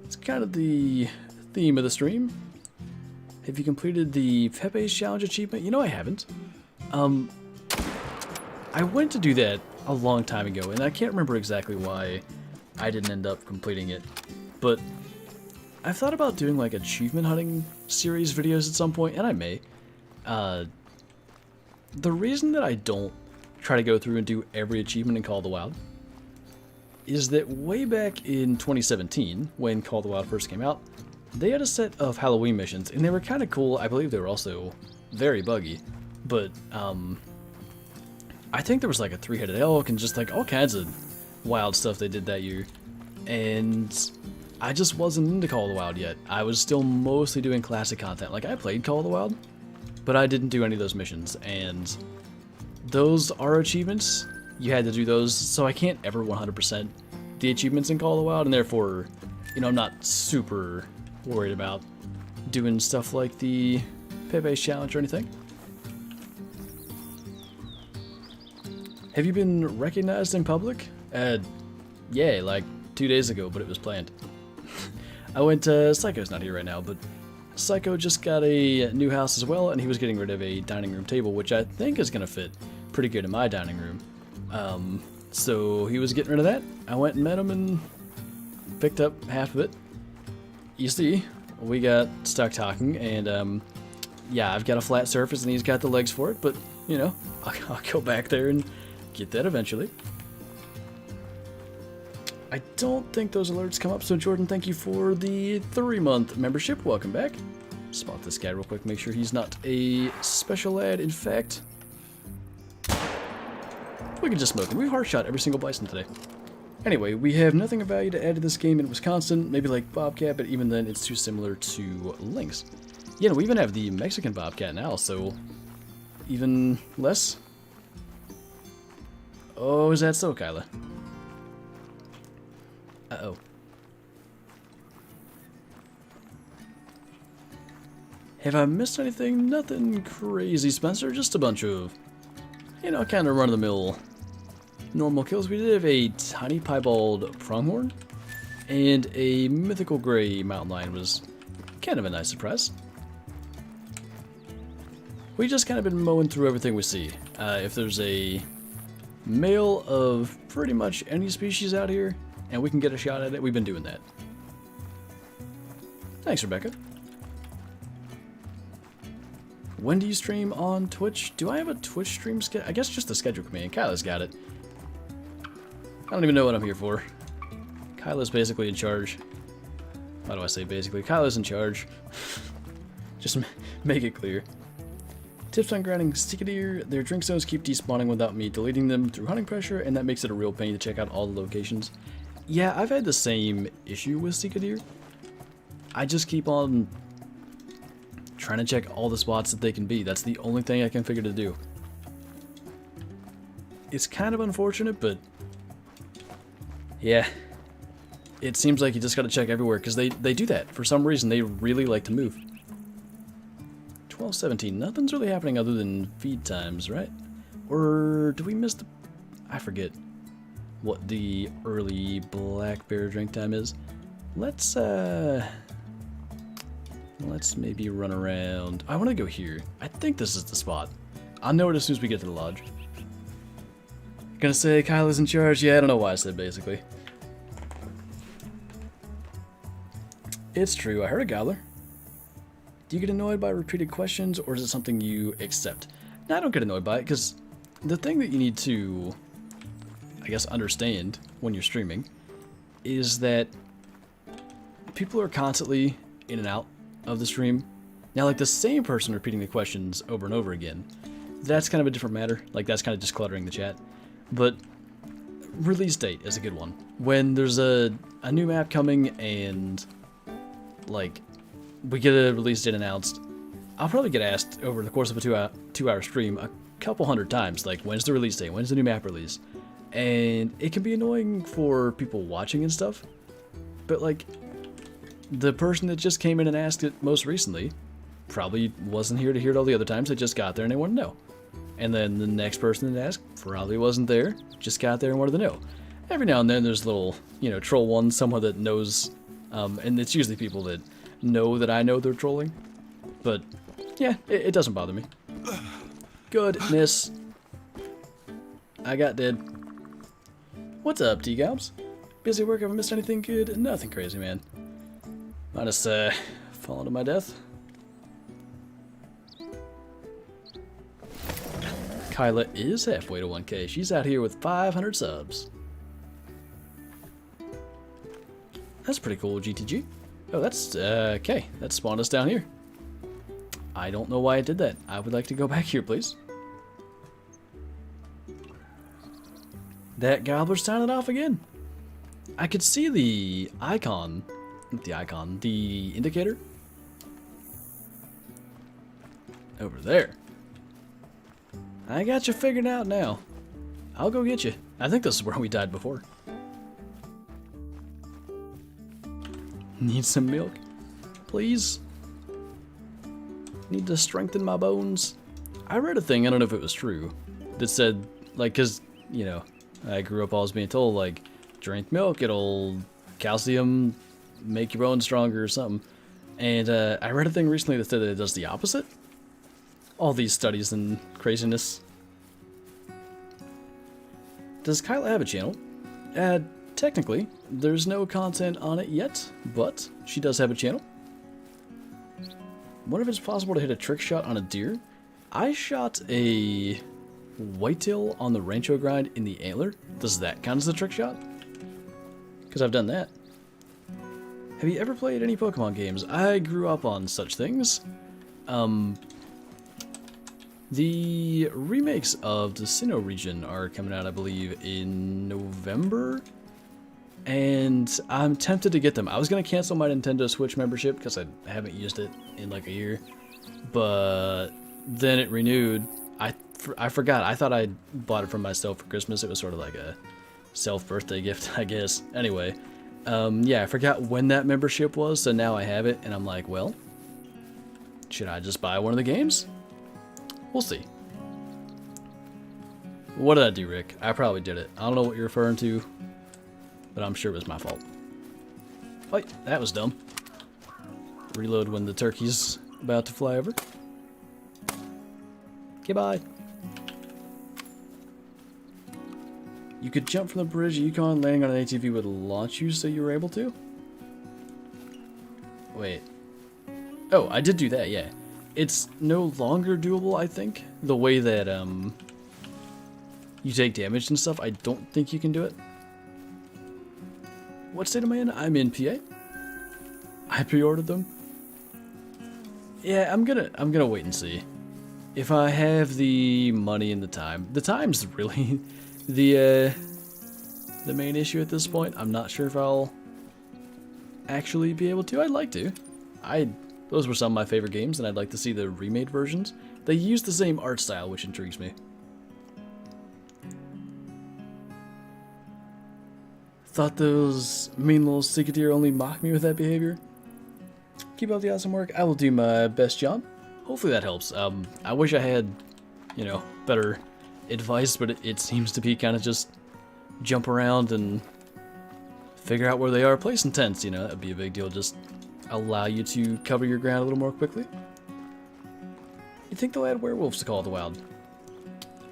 It's kind of the theme of the stream. Have you completed the Pepe's Challenge achievement? You know, I haven't. I went to do that a long time ago, and I can't remember exactly why I didn't end up completing it. But I've thought about doing like achievement hunting series videos at some point, and I may. The reason that I don't try to go through and do every achievement in Call of the Wild is that way back in 2017, when Call of the Wild first came out, they had a set of Halloween missions, and they were kind of cool. I believe they were also very buggy. But I think there was like a 3-headed elk and just like all kinds of wild stuff they did that year. And I just wasn't into Call of the Wild yet. I was still mostly doing classic content. Like, I played Call of the Wild, but I didn't do any of those missions. And those are achievements. You had to do those, so I can't ever 100% the achievements in Call of the Wild, and therefore, you know, I'm not super worried about doing stuff like the pay-based challenge or anything. Have you been recognized in public? Yeah, like 2 days ago, but it was planned. I went to Psycho's not here right now, but Psycho just got a new house as well, and he was getting rid of a dining room table, which I think is going to fit pretty good in my dining room. So he was getting rid of that. I went and met him and picked up half of it. You see, we got stuck talking, and yeah, I've got a flat surface and he's got the legs for it, but, you know, I'll go back there and get that eventually. I don't think those alerts come up, so Jordan, thank you for the 3-month membership. Welcome back. Spot this guy real quick, make sure he's not a special ad. In fact, we can just smoke him. We hard shot every single bison today. Anyway, we have nothing of value to add to this game in Wisconsin, maybe like Bobcat, but even then it's too similar to Lynx. Yeah, no, we even have the Mexican Bobcat now, so even less. Oh, is that so, Kyla? Uh-oh. Have I missed anything? Nothing crazy, Spencer. Just a bunch of, you know, kind of run-of-the-mill normal kills. We did have a tiny piebald pronghorn, and a mythical gray mountain lion was kind of a nice surprise. We just kind of been mowing through everything we see. If there's a male of pretty much any species out here, and we can get a shot at it, we've been doing that. Thanks, Rebecca. When do you stream on Twitch? Do I have a Twitch stream schedule? I guess just the schedule command. Kyla's got it. I don't even know what I'm here for. Kyla's basically in charge. Why do I say basically? Kyla's in charge. Just make it clear. Tips on grounding sticky deer. Their drink zones keep despawning without me deleting them through hunting pressure, and that makes it a real pain to check out all the locations. Yeah, I've had the same issue with sticky deer. I just keep on trying to check all the spots that they can be. That's the only thing I can figure to do. It's kind of unfortunate, but yeah, it seems like you just gotta check everywhere, because they do that. For some reason, they really like to move. 12:17. Nothing's really happening other than feed times, right? Or do we miss the... I forget what the early black bear drink time is. Let's maybe run around. I want to go here. I think this is the spot. I'll know it as soon as we get to the lodge. Gonna say Kyla's in charge? Yeah, I don't know why I said basically. It's true, I heard a gobbler. Do you get annoyed by repeated questions, or is it something you accept? No, I don't get annoyed by it, because the thing that you need to, I guess, understand when you're streaming is that people are constantly in and out of the stream. Now, like, the same person repeating the questions over and over again, that's kind of a different matter. Like, that's kind of just cluttering the chat. But release date is a good one. When there's a new map coming and, like, we get a release date announced, I'll probably get asked over the course of a two-hour stream a couple hundred times, like, when's the release date? When's the new map release? And it can be annoying for people watching and stuff, but, like, the person that just came in and asked it most recently probably wasn't here to hear it all the other times. They just got there and they wanted to know. And then the next person that asked probably wasn't there, just got there and wanted to know. Every now and then there's little, you know, troll ones, someone that knows, and it's usually people that know that I know they're trolling. But, yeah, it doesn't bother me. Goodness. I got dead. What's up, T-Gobs? Busy work, haven't missed anything good? Nothing crazy, man. Minus, falling to my death. Kyla is halfway to 1K. She's out here with 500 subs. That's pretty cool, GTG. Oh, that's, okay. That spawned us down here. I don't know why I did that. I would like to go back here, please. That gobbler's signing off again. I could see the icon, not the icon, the indicator over there. I got you figured out now. I'll go get you. I think this is where we died before. Need some milk? Please? Need to strengthen my bones? I read a thing, I don't know if it was true, that said, like, cause, you know, I grew up always being told, like, drink milk, it'll calcium, make your bones stronger or something. And I read a thing recently that said that it does the opposite. All these studies and craziness. Does Kyla have a channel? Technically, there's no content on it yet, but she does have a channel. What if it's possible to hit a trick shot on a deer? I shot a whitetail on the Rancho grind in the antler. Does that count as a trick shot? Because I've done that. Have you ever played any Pokemon games? I grew up on such things. The remakes of the Sinnoh region are coming out, I believe, in November. And I'm tempted to get them. I was going to cancel my Nintendo Switch membership because I haven't used it in like a year. But then it renewed. I forgot. I thought I bought it for myself for Christmas. It was sort of like a self-birthday gift, I guess. Anyway, yeah, I forgot when that membership was, so now I have it. And I'm like, well, should I just buy one of the games? We'll see. What did I do, Rick? I probably did it. I don't know what you're referring to, but I'm sure it was my fault. Oh, that was dumb. Reload when the turkey's about to fly over. Okay, bye. You could jump from the bridge Yukon, landing on an ATV would launch you, so you were able to? Wait. Oh, I did do that, yeah. It's no longer doable, I think. The way that, you take damage and stuff, I don't think you can do it. What state am I in? I'm in PA. I pre-ordered them. Yeah, I'm gonna wait and see. If I have the money and the time. The time's really the main issue at this point. I'm not sure if I'll actually be able to. I'd like to. Those were some of my favorite games, and I'd like to see the remade versions. They use the same art style, which intrigues me. Thought those mean little secret deer only mock me with that behavior. Keep up the awesome work. I will do my best, John. Hopefully that helps. I wish I had, you know, better advice, but it seems to be kind of just jump around and figure out where they are. Play some tents, you know, that would be a big deal. Just allow you to cover your ground a little more quickly. You think they'll add werewolves to Call of the Wild?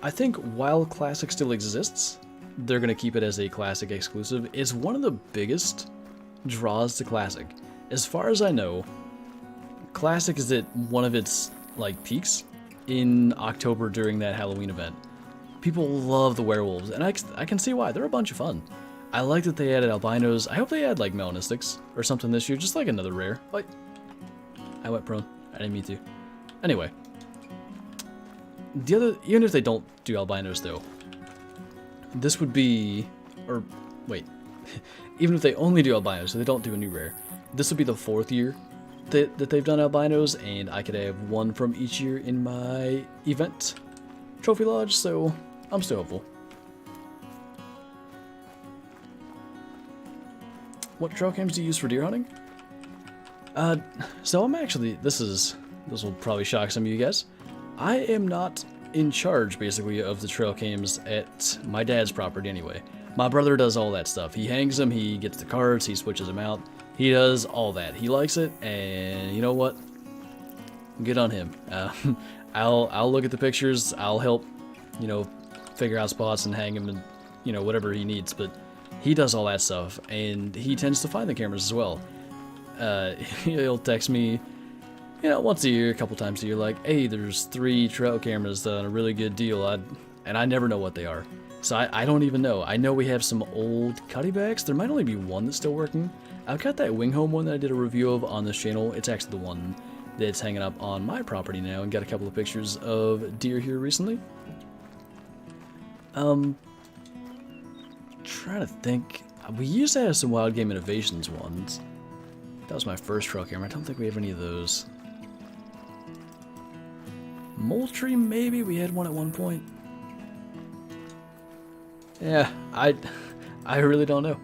I think while Classic still exists, they're going to keep it as a Classic exclusive. It's one of the biggest draws to Classic. As far as I know, Classic is at one of its like peaks in October during that Halloween event. People love the werewolves, and I can see why. They're a bunch of fun. I like that they added albinos. I hope they add like melanistics or something this year, just like another rare. Like, I went prone. I didn't mean to. Anyway, even if they don't do albinos though, this would be, or wait, even if they only do albinos, so they don't do a new rare, this would be the 4th year that they've done albinos, and I could have one from each year in my event trophy lodge, so I'm still hopeful. What trail cams do you use for deer hunting? So I'm actually, this will probably shock some of you guys. I am not in charge, basically, of the trail cams at my dad's property anyway. My brother does all that stuff. He hangs them, he gets the cards, he switches them out. He does all that. He likes it, and you know what? Good on him. I'll look at the pictures, I'll help, you know, figure out spots and hang them and, you know, whatever he needs, but he does all that stuff, and he tends to find the cameras as well. He'll text me, you know, once a year, a couple times a year, like, hey, there's 3 trail cameras on a really good deal, and I never know what they are. So I don't even know. I know we have some old cuttybacks. There might only be one that's still working. I've got that Wing Home one that I did a review of on this channel. It's actually the one that's hanging up on my property now, and got a couple of pictures of deer here recently. Trying to think. We used to have some Wild Game Innovations ones. That was my first trail camera. I don't think we have any of those. Moultrie, maybe? We had one at one point. Yeah, I really don't know.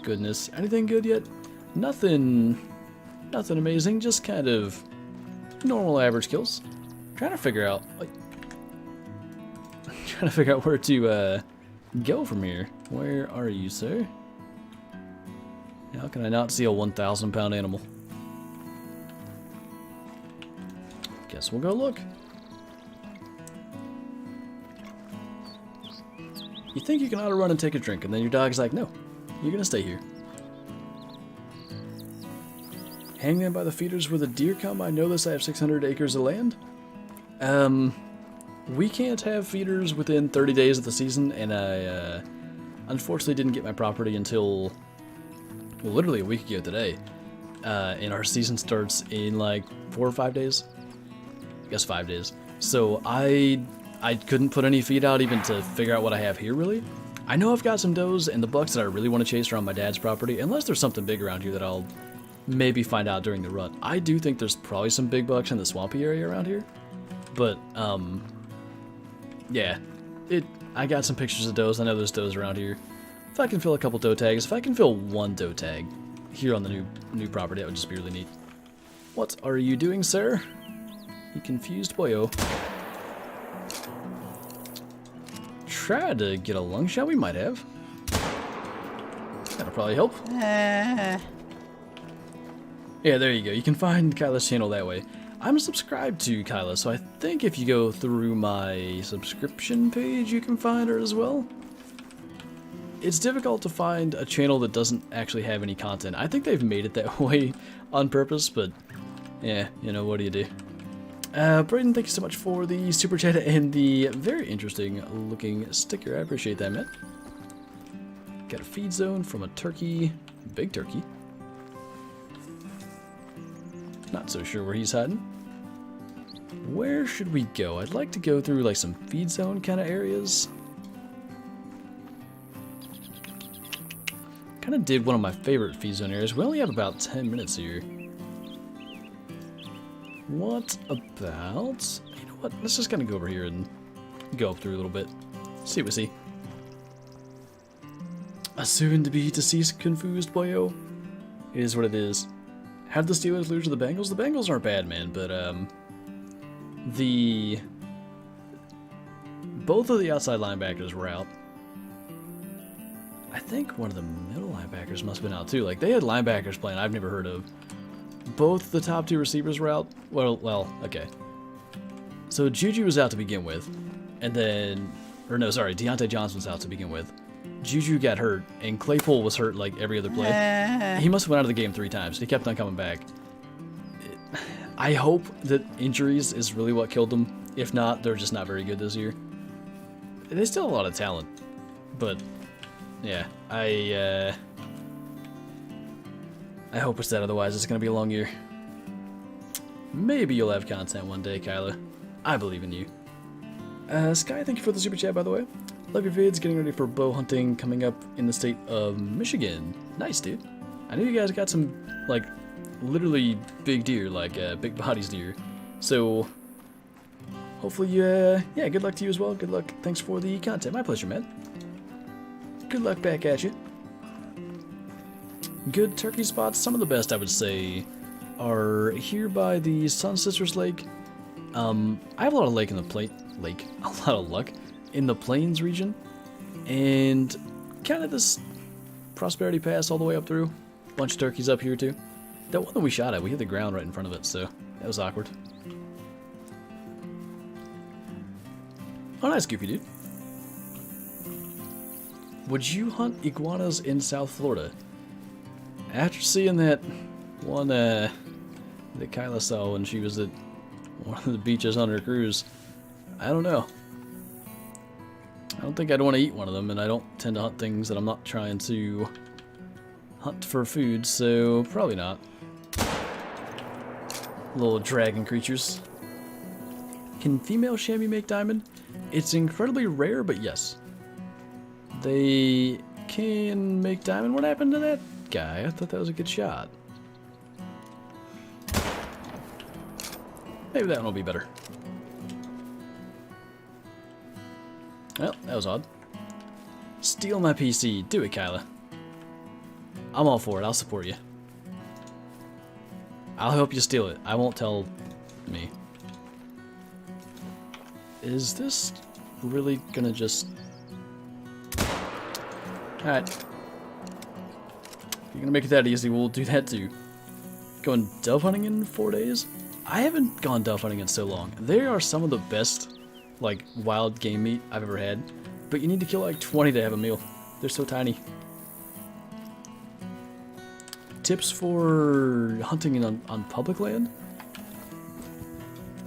Goodness, anything good yet? Nothing amazing, just kind of normal average kills. Trying to figure out where to go from here. Where are you, sir? How can I not see a 1,000-pound animal? Guess we'll go look. You think you can auto run and take a drink, and then your dog's like, no, you're gonna stay here. Hang them by the feeders where the deer come. I know this. I have 600 acres of land. We can't have feeders within 30 days of the season, and I unfortunately didn't get my property until, well, literally a week ago today. And our season starts in like 4 or 5 days. I guess 5 days. So I couldn't put any feed out even to figure out what I have here, really. I know I've got some does, and the bucks that I really want to chase are on my dad's property, unless there's something big around here that I'll maybe find out during the run. I do think there's probably some big bucks in the swampy area around here. But, yeah. I got some pictures of does. I know there's does around here. If I can fill a couple doe tags, if I can fill one doe tag here on the new property, that would just be really neat. What are you doing, sir? You confused boyo. Try to get a lung shot. We might have. That'll probably help. Yeah, there you go. You can find Kyla's channel that way. I'm subscribed to Kyla, so I think if you go through my subscription page, you can find her as well. It's difficult to find a channel that doesn't actually have any content. I think they've made it that way on purpose, but yeah, you know, what do you do? Brayden, thank you so much for the super chat and the very interesting looking sticker. I appreciate that, man. Got a feed zone from a turkey, big turkey. Not so sure where he's hiding. Where should we go? I'd like to go through like some feed zone kind of areas. Kind of did one of my favorite feed zone areas. We only have about 10 minutes here. What about... You know what? Let's just kind of go over here and go up through a little bit. See what we see. A soon-to-be deceased confused boyo. It is what it is. How did the Steelers lose to the Bengals? The Bengals aren't bad, man, but both of the outside linebackers were out. I think one of the middle linebackers must have been out too. Like, they had linebackers playing I've never heard of. Both the top two receivers were out. Well, okay. So Juju was out to begin with, and then, or no, sorry, Deontay Johnson was out to begin with. Juju got hurt, and Claypool was hurt like every other play. He must have went out of the game 3 times. He kept on coming back. I hope that injuries is really what killed them. If not, they're just not very good this year. They still have a lot of talent, but yeah, I hope it's that. Otherwise, it's gonna be a long year. Maybe you'll have content one day, Kyla. I believe in you. Sky, thank you for the super chat, by the way. Love your vids, getting ready for bow hunting coming up in the state of Michigan. Nice, dude. I know you guys got some, like, literally big deer, like, big bodies deer. So, hopefully, yeah, good luck to you as well. Good luck. Thanks for the content. My pleasure, man. Good luck back at you. Good turkey spots. Some of the best, I would say, are here by the Sun Sisters Lake. I have a lot of a lot of luck in the Plains region, and kind of this Prosperity Pass all the way up through. Bunch of turkeys up here too. That one that we shot at, we hit the ground right in front of it, so that was awkward. Oh, nice, Goofy dude. Would you hunt iguanas in South Florida? After seeing that one that Kyla saw when she was at one of the beaches on her cruise, I don't know. I don't think I'd want to eat one of them, and I don't tend to hunt things that I'm not trying to hunt for food, so probably not. Little dragon creatures. Can female chamois make diamond? It's incredibly rare, but yes. They can make diamond. What happened to that guy? I thought that was a good shot. Maybe that one will be better. Well, that was odd. Steal my PC. Do it, Kyla. I'm all for it. I'll support you. I'll help you steal it. I won't tell me. Is this really gonna just... Alright. If you're gonna make it that easy, we'll do that too. Going dove hunting in 4 days? I haven't gone dove hunting in so long. They are some of the best, like, wild game meat I've ever had. But you need to kill like 20 to have a meal. They're so tiny. Tips for hunting on public land?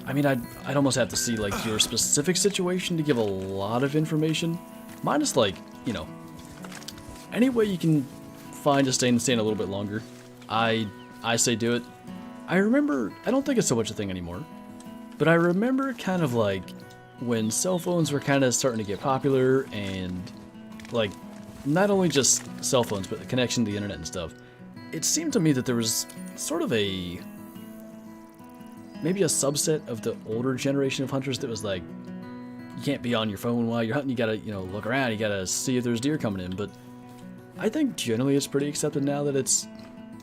I mean, I'd almost have to see, like, your specific situation to give a lot of information. Mine is, like, you know, any way you can find to stay in the stand a little bit longer, I say do it. I remember, I don't think it's so much a thing anymore, but I remember kind of, like, when cell phones were kind of starting to get popular and, like, not only just cell phones, but the connection to the internet and stuff. It seemed to me that there was sort of maybe a subset of the older generation of hunters that was like, you can't be on your phone while you're hunting, you gotta, you know, look around, you gotta see if there's deer coming in, but I think generally it's pretty accepted now that it's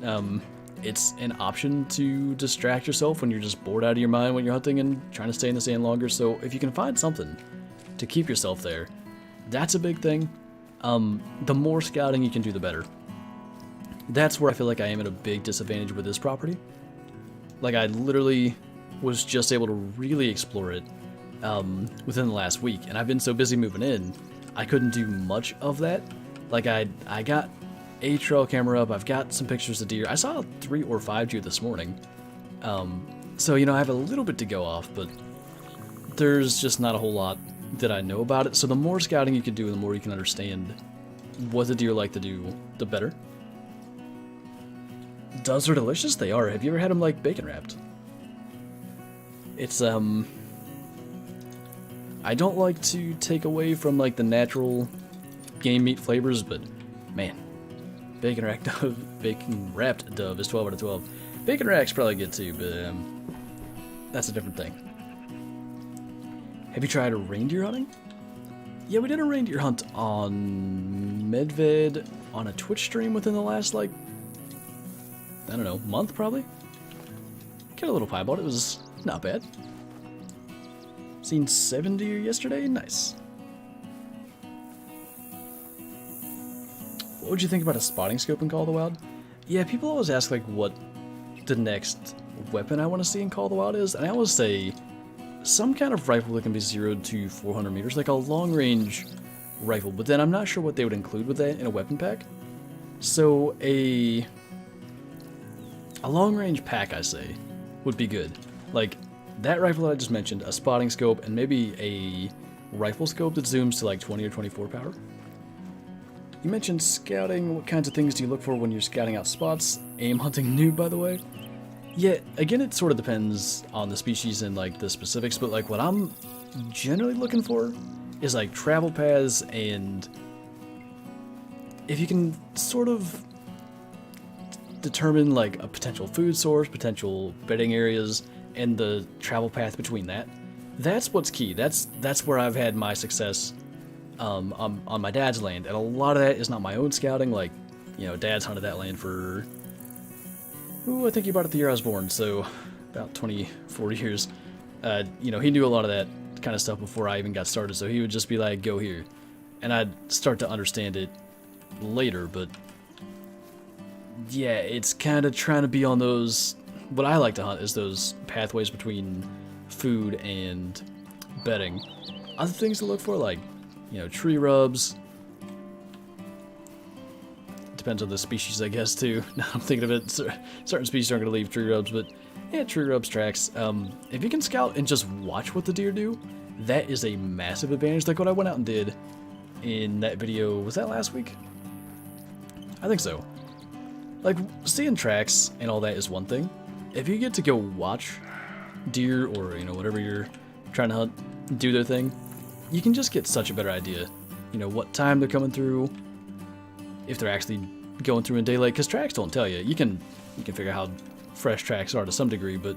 an option to distract yourself when you're just bored out of your mind when you're hunting and trying to stay in the stand longer, so if you can find something to keep yourself there, that's a big thing. The more scouting you can do, the better. That's where I feel like I am at a big disadvantage with this property. Like, I literally was just able to really explore it within the last week, and I've been so busy moving in, I couldn't do much of that. Like, I got a trail camera up, I've got some pictures of deer. I saw 3 or 5 deer this morning. So, you know, I have a little bit to go off, but there's just not a whole lot that I know about it. So the more scouting you can do, the more you can understand what the deer like to do, the better. Doves are delicious? They are. Have you ever had them, like, bacon wrapped? It's, I don't like to take away from, like, the natural game meat flavors, but, man, bacon wrapped dove is 12 out of 12. Bacon rack's probably good too, but, that's a different thing. Have you tried reindeer hunting? Yeah, we did a reindeer hunt on Medved on a Twitch stream within the last, like, I don't know, month probably? Got a little pie bought, it was not bad. Seen 7 deer yesterday, nice. What would you think about a spotting scope in Call of the Wild? Yeah, people always ask, like, what the next weapon I want to see in Call of the Wild is, and I always say some kind of rifle that can be 0 to 400 meters, like a long-range rifle, but then I'm not sure what they would include with that in a weapon pack. So a long-range pack, I say, would be good. Like, that rifle that I just mentioned, a spotting scope, and maybe a rifle scope that zooms to like 20 or 24 power. You mentioned scouting. What kinds of things do you look for when you're scouting out spots? Aim hunting noob, by the way. Yeah, again, it sort of depends on the species and, like, the specifics, but, like, what I'm generally looking for is, like, travel paths, and if you can sort of determine, like, a potential food source, potential bedding areas, and the travel path between that, that's what's key. That's where I've had my success on my dad's land, and a lot of that is not my own scouting. Like, you know, Dad's hunted that land for, I think he bought it the year I was born, so about 24 years. You know, he knew a lot of that kind of stuff before I even got started, so he would just be like, go here, and I'd start to understand it later. But yeah, it's kind of trying to be on those, what I like to hunt is those pathways between food and bedding. Other things to look for, like, you know, tree rubs. Depends on the species, I guess, too. Now I'm thinking of it, certain species aren't going to leave tree rubs, but yeah, tree rubs tracks. If you can scout and just watch what the deer do, that is a massive advantage. Like what I went out and did in that video, was that last week? I think so. Like, seeing tracks and all that is one thing. If you get to go watch deer or, you know, whatever you're trying to hunt, do their thing, you can just get such a better idea. You know, what time they're coming through, if they're actually going through in daylight, because tracks don't tell you. You can figure out how fresh tracks are to some degree, but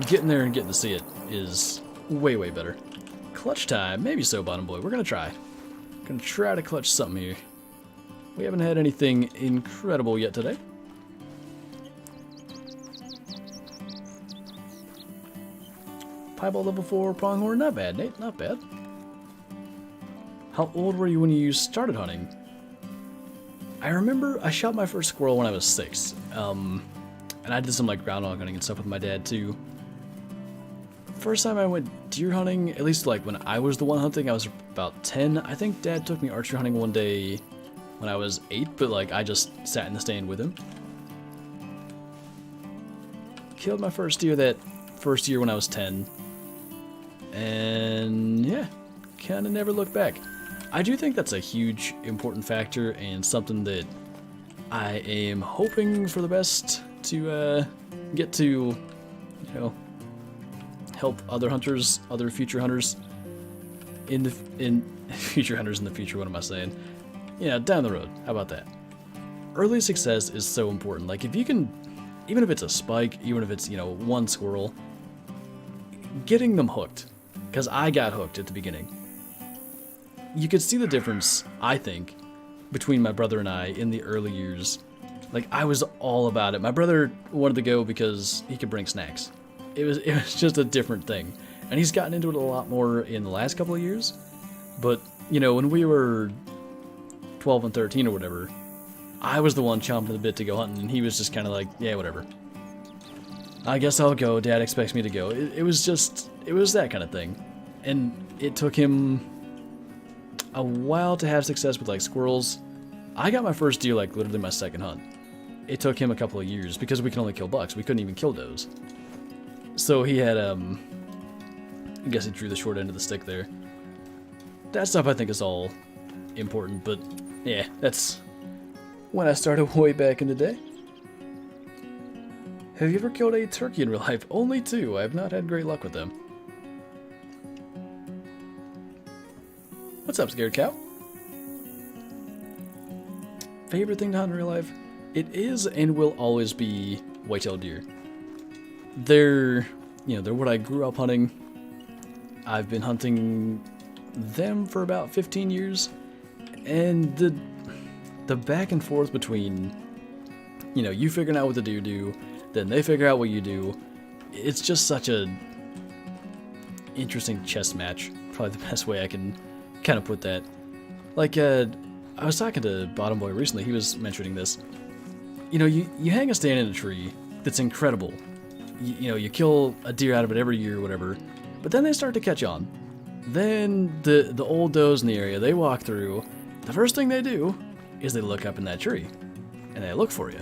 getting there and getting to see it is way, way better. Clutch time, maybe so, bottom boy. We're gonna try. Gonna try to clutch something here. We haven't had anything incredible yet today. Piebald level 4 pronghorn, not bad, Nate, not bad. How old were you when you started hunting? I remember I shot my first squirrel when I was 6. And I did some like groundhog hunting and stuff with my dad too. First time I went deer hunting, at least like when I was the one hunting, I was about 10. I think Dad took me archery hunting one day when I was 8, but like I just sat in the stand with him. Killed my first deer that first year when I was 10. And yeah, kind of never looked back. I do think that's a huge important factor and something that I am hoping for the best to get to, you know, help other hunters, other future hunters future hunters in the future. What am I saying? Yeah, down the road. How about that? Early success is so important. Like if you can, even if it's a spike, even if it's, you know, one squirrel, getting them hooked. Because I got hooked at the beginning. You could see the difference, I think, between my brother and I in the early years. Like I was all about it. My brother wanted to go because he could bring snacks. It was just a different thing. And he's gotten into it a lot more in the last couple of years. But, you know, when we were 12 and 13 or whatever, I was the one chomping at the bit to go hunting, and he was just kind of like, yeah, whatever. I guess I'll go. Dad expects me to go. It was that kind of thing. And it took him a while to have success with like squirrels. I got my first deer like literally my second hunt. It took him a couple of years because we can only kill bucks. We couldn't even kill does. So he had, I guess he drew the short end of the stick there. That stuff I think is all important, but yeah, that's when I started way back in the day. Have you ever killed a turkey in real life? Only 2. I have not had great luck with them. What's up, Scared Cow? Favorite thing to hunt in real life? It is and will always be white-tailed deer. They're what I grew up hunting. I've been hunting them for about 15 years, and the back and forth between, you know, you figuring out what the deer do, then they figure out what you do. It's just such a interesting chess match. Probably the best way I can kind of put that. Like, I was talking to Bottom Boy recently. He was mentioning this. You know, you hang a stand in a tree that's incredible. You know, you kill a deer out of it every year or whatever, but then they start to catch on. Then the old does in the area, they walk through. The first thing they do is they look up in that tree, and they look for you.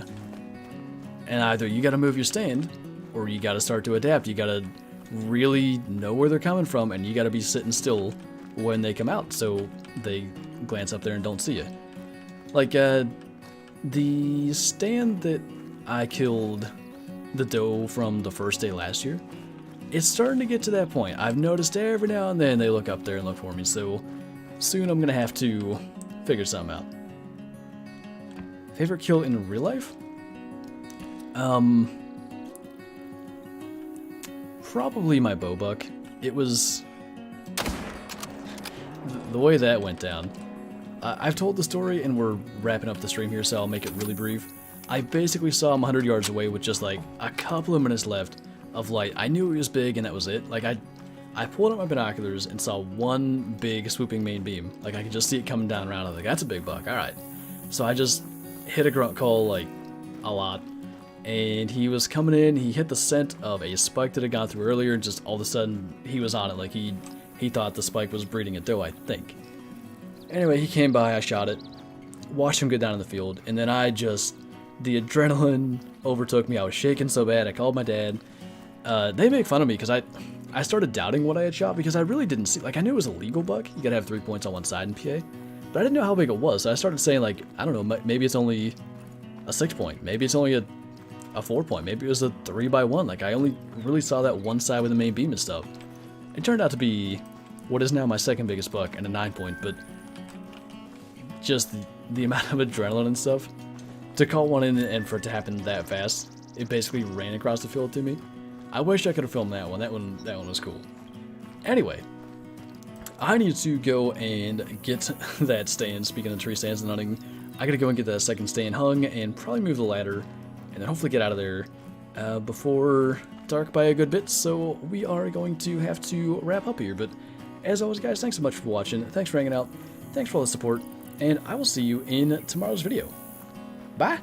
And either you got to move your stand, or you got to start to adapt. You got to really know where they're coming from, and you got to be sitting still when they come out, so they glance up there and don't see you. Like, the stand that I killed the doe from the first day last year, it's starting to get to that point. I've noticed every now and then they look up there and look for me, so soon I'm going to have to figure something out. Favorite kill in real life? Probably my bow buck. It was the way that went down. I've told the story and we're wrapping up the stream here, so I'll make it really brief. I basically saw him 100 yards away with just like a couple of minutes left of light. I knew he was big and that was it. Like I pulled out my binoculars and saw one big swooping main beam. Like I could just see it coming down around. I was like, that's a big buck. All right. So I just hit a grunt call like a lot. And he was coming in. He hit the scent of a spike that had gone through earlier. And just all of a sudden he was on it. Like he thought the spike was breeding a doe, I think. Anyway, he came by. I shot it. Watched him go down in the field. And then the adrenaline overtook me. I was shaking so bad. I called my dad. They make fun of me because I I started doubting what I had shot because I really didn't see, like, I knew it was a legal buck. You gotta have 3 points on one side in PA, but I didn't know how big it was. So I started saying, like, I don't know, maybe it's only a 6 point, maybe it's only a 4 point, maybe it was a 3x1. Like, I only really saw that one side with the main beam and stuff. It turned out to be what is now my second biggest buck and a 9 point, but just the amount of adrenaline and stuff to call one in and for it to happen that fast, it basically ran across the field to me. I wish I could have filmed that one. That one was cool. Anyway, I need to go and get that stand. Speaking of tree stands and hunting, I gotta go and get that second stand hung and probably move the ladder and then hopefully get out of there before dark by a good bit. So we are going to have to wrap up here. But as always, guys, thanks so much for watching. Thanks for hanging out. Thanks for all the support. And I will see you in tomorrow's video. Bye!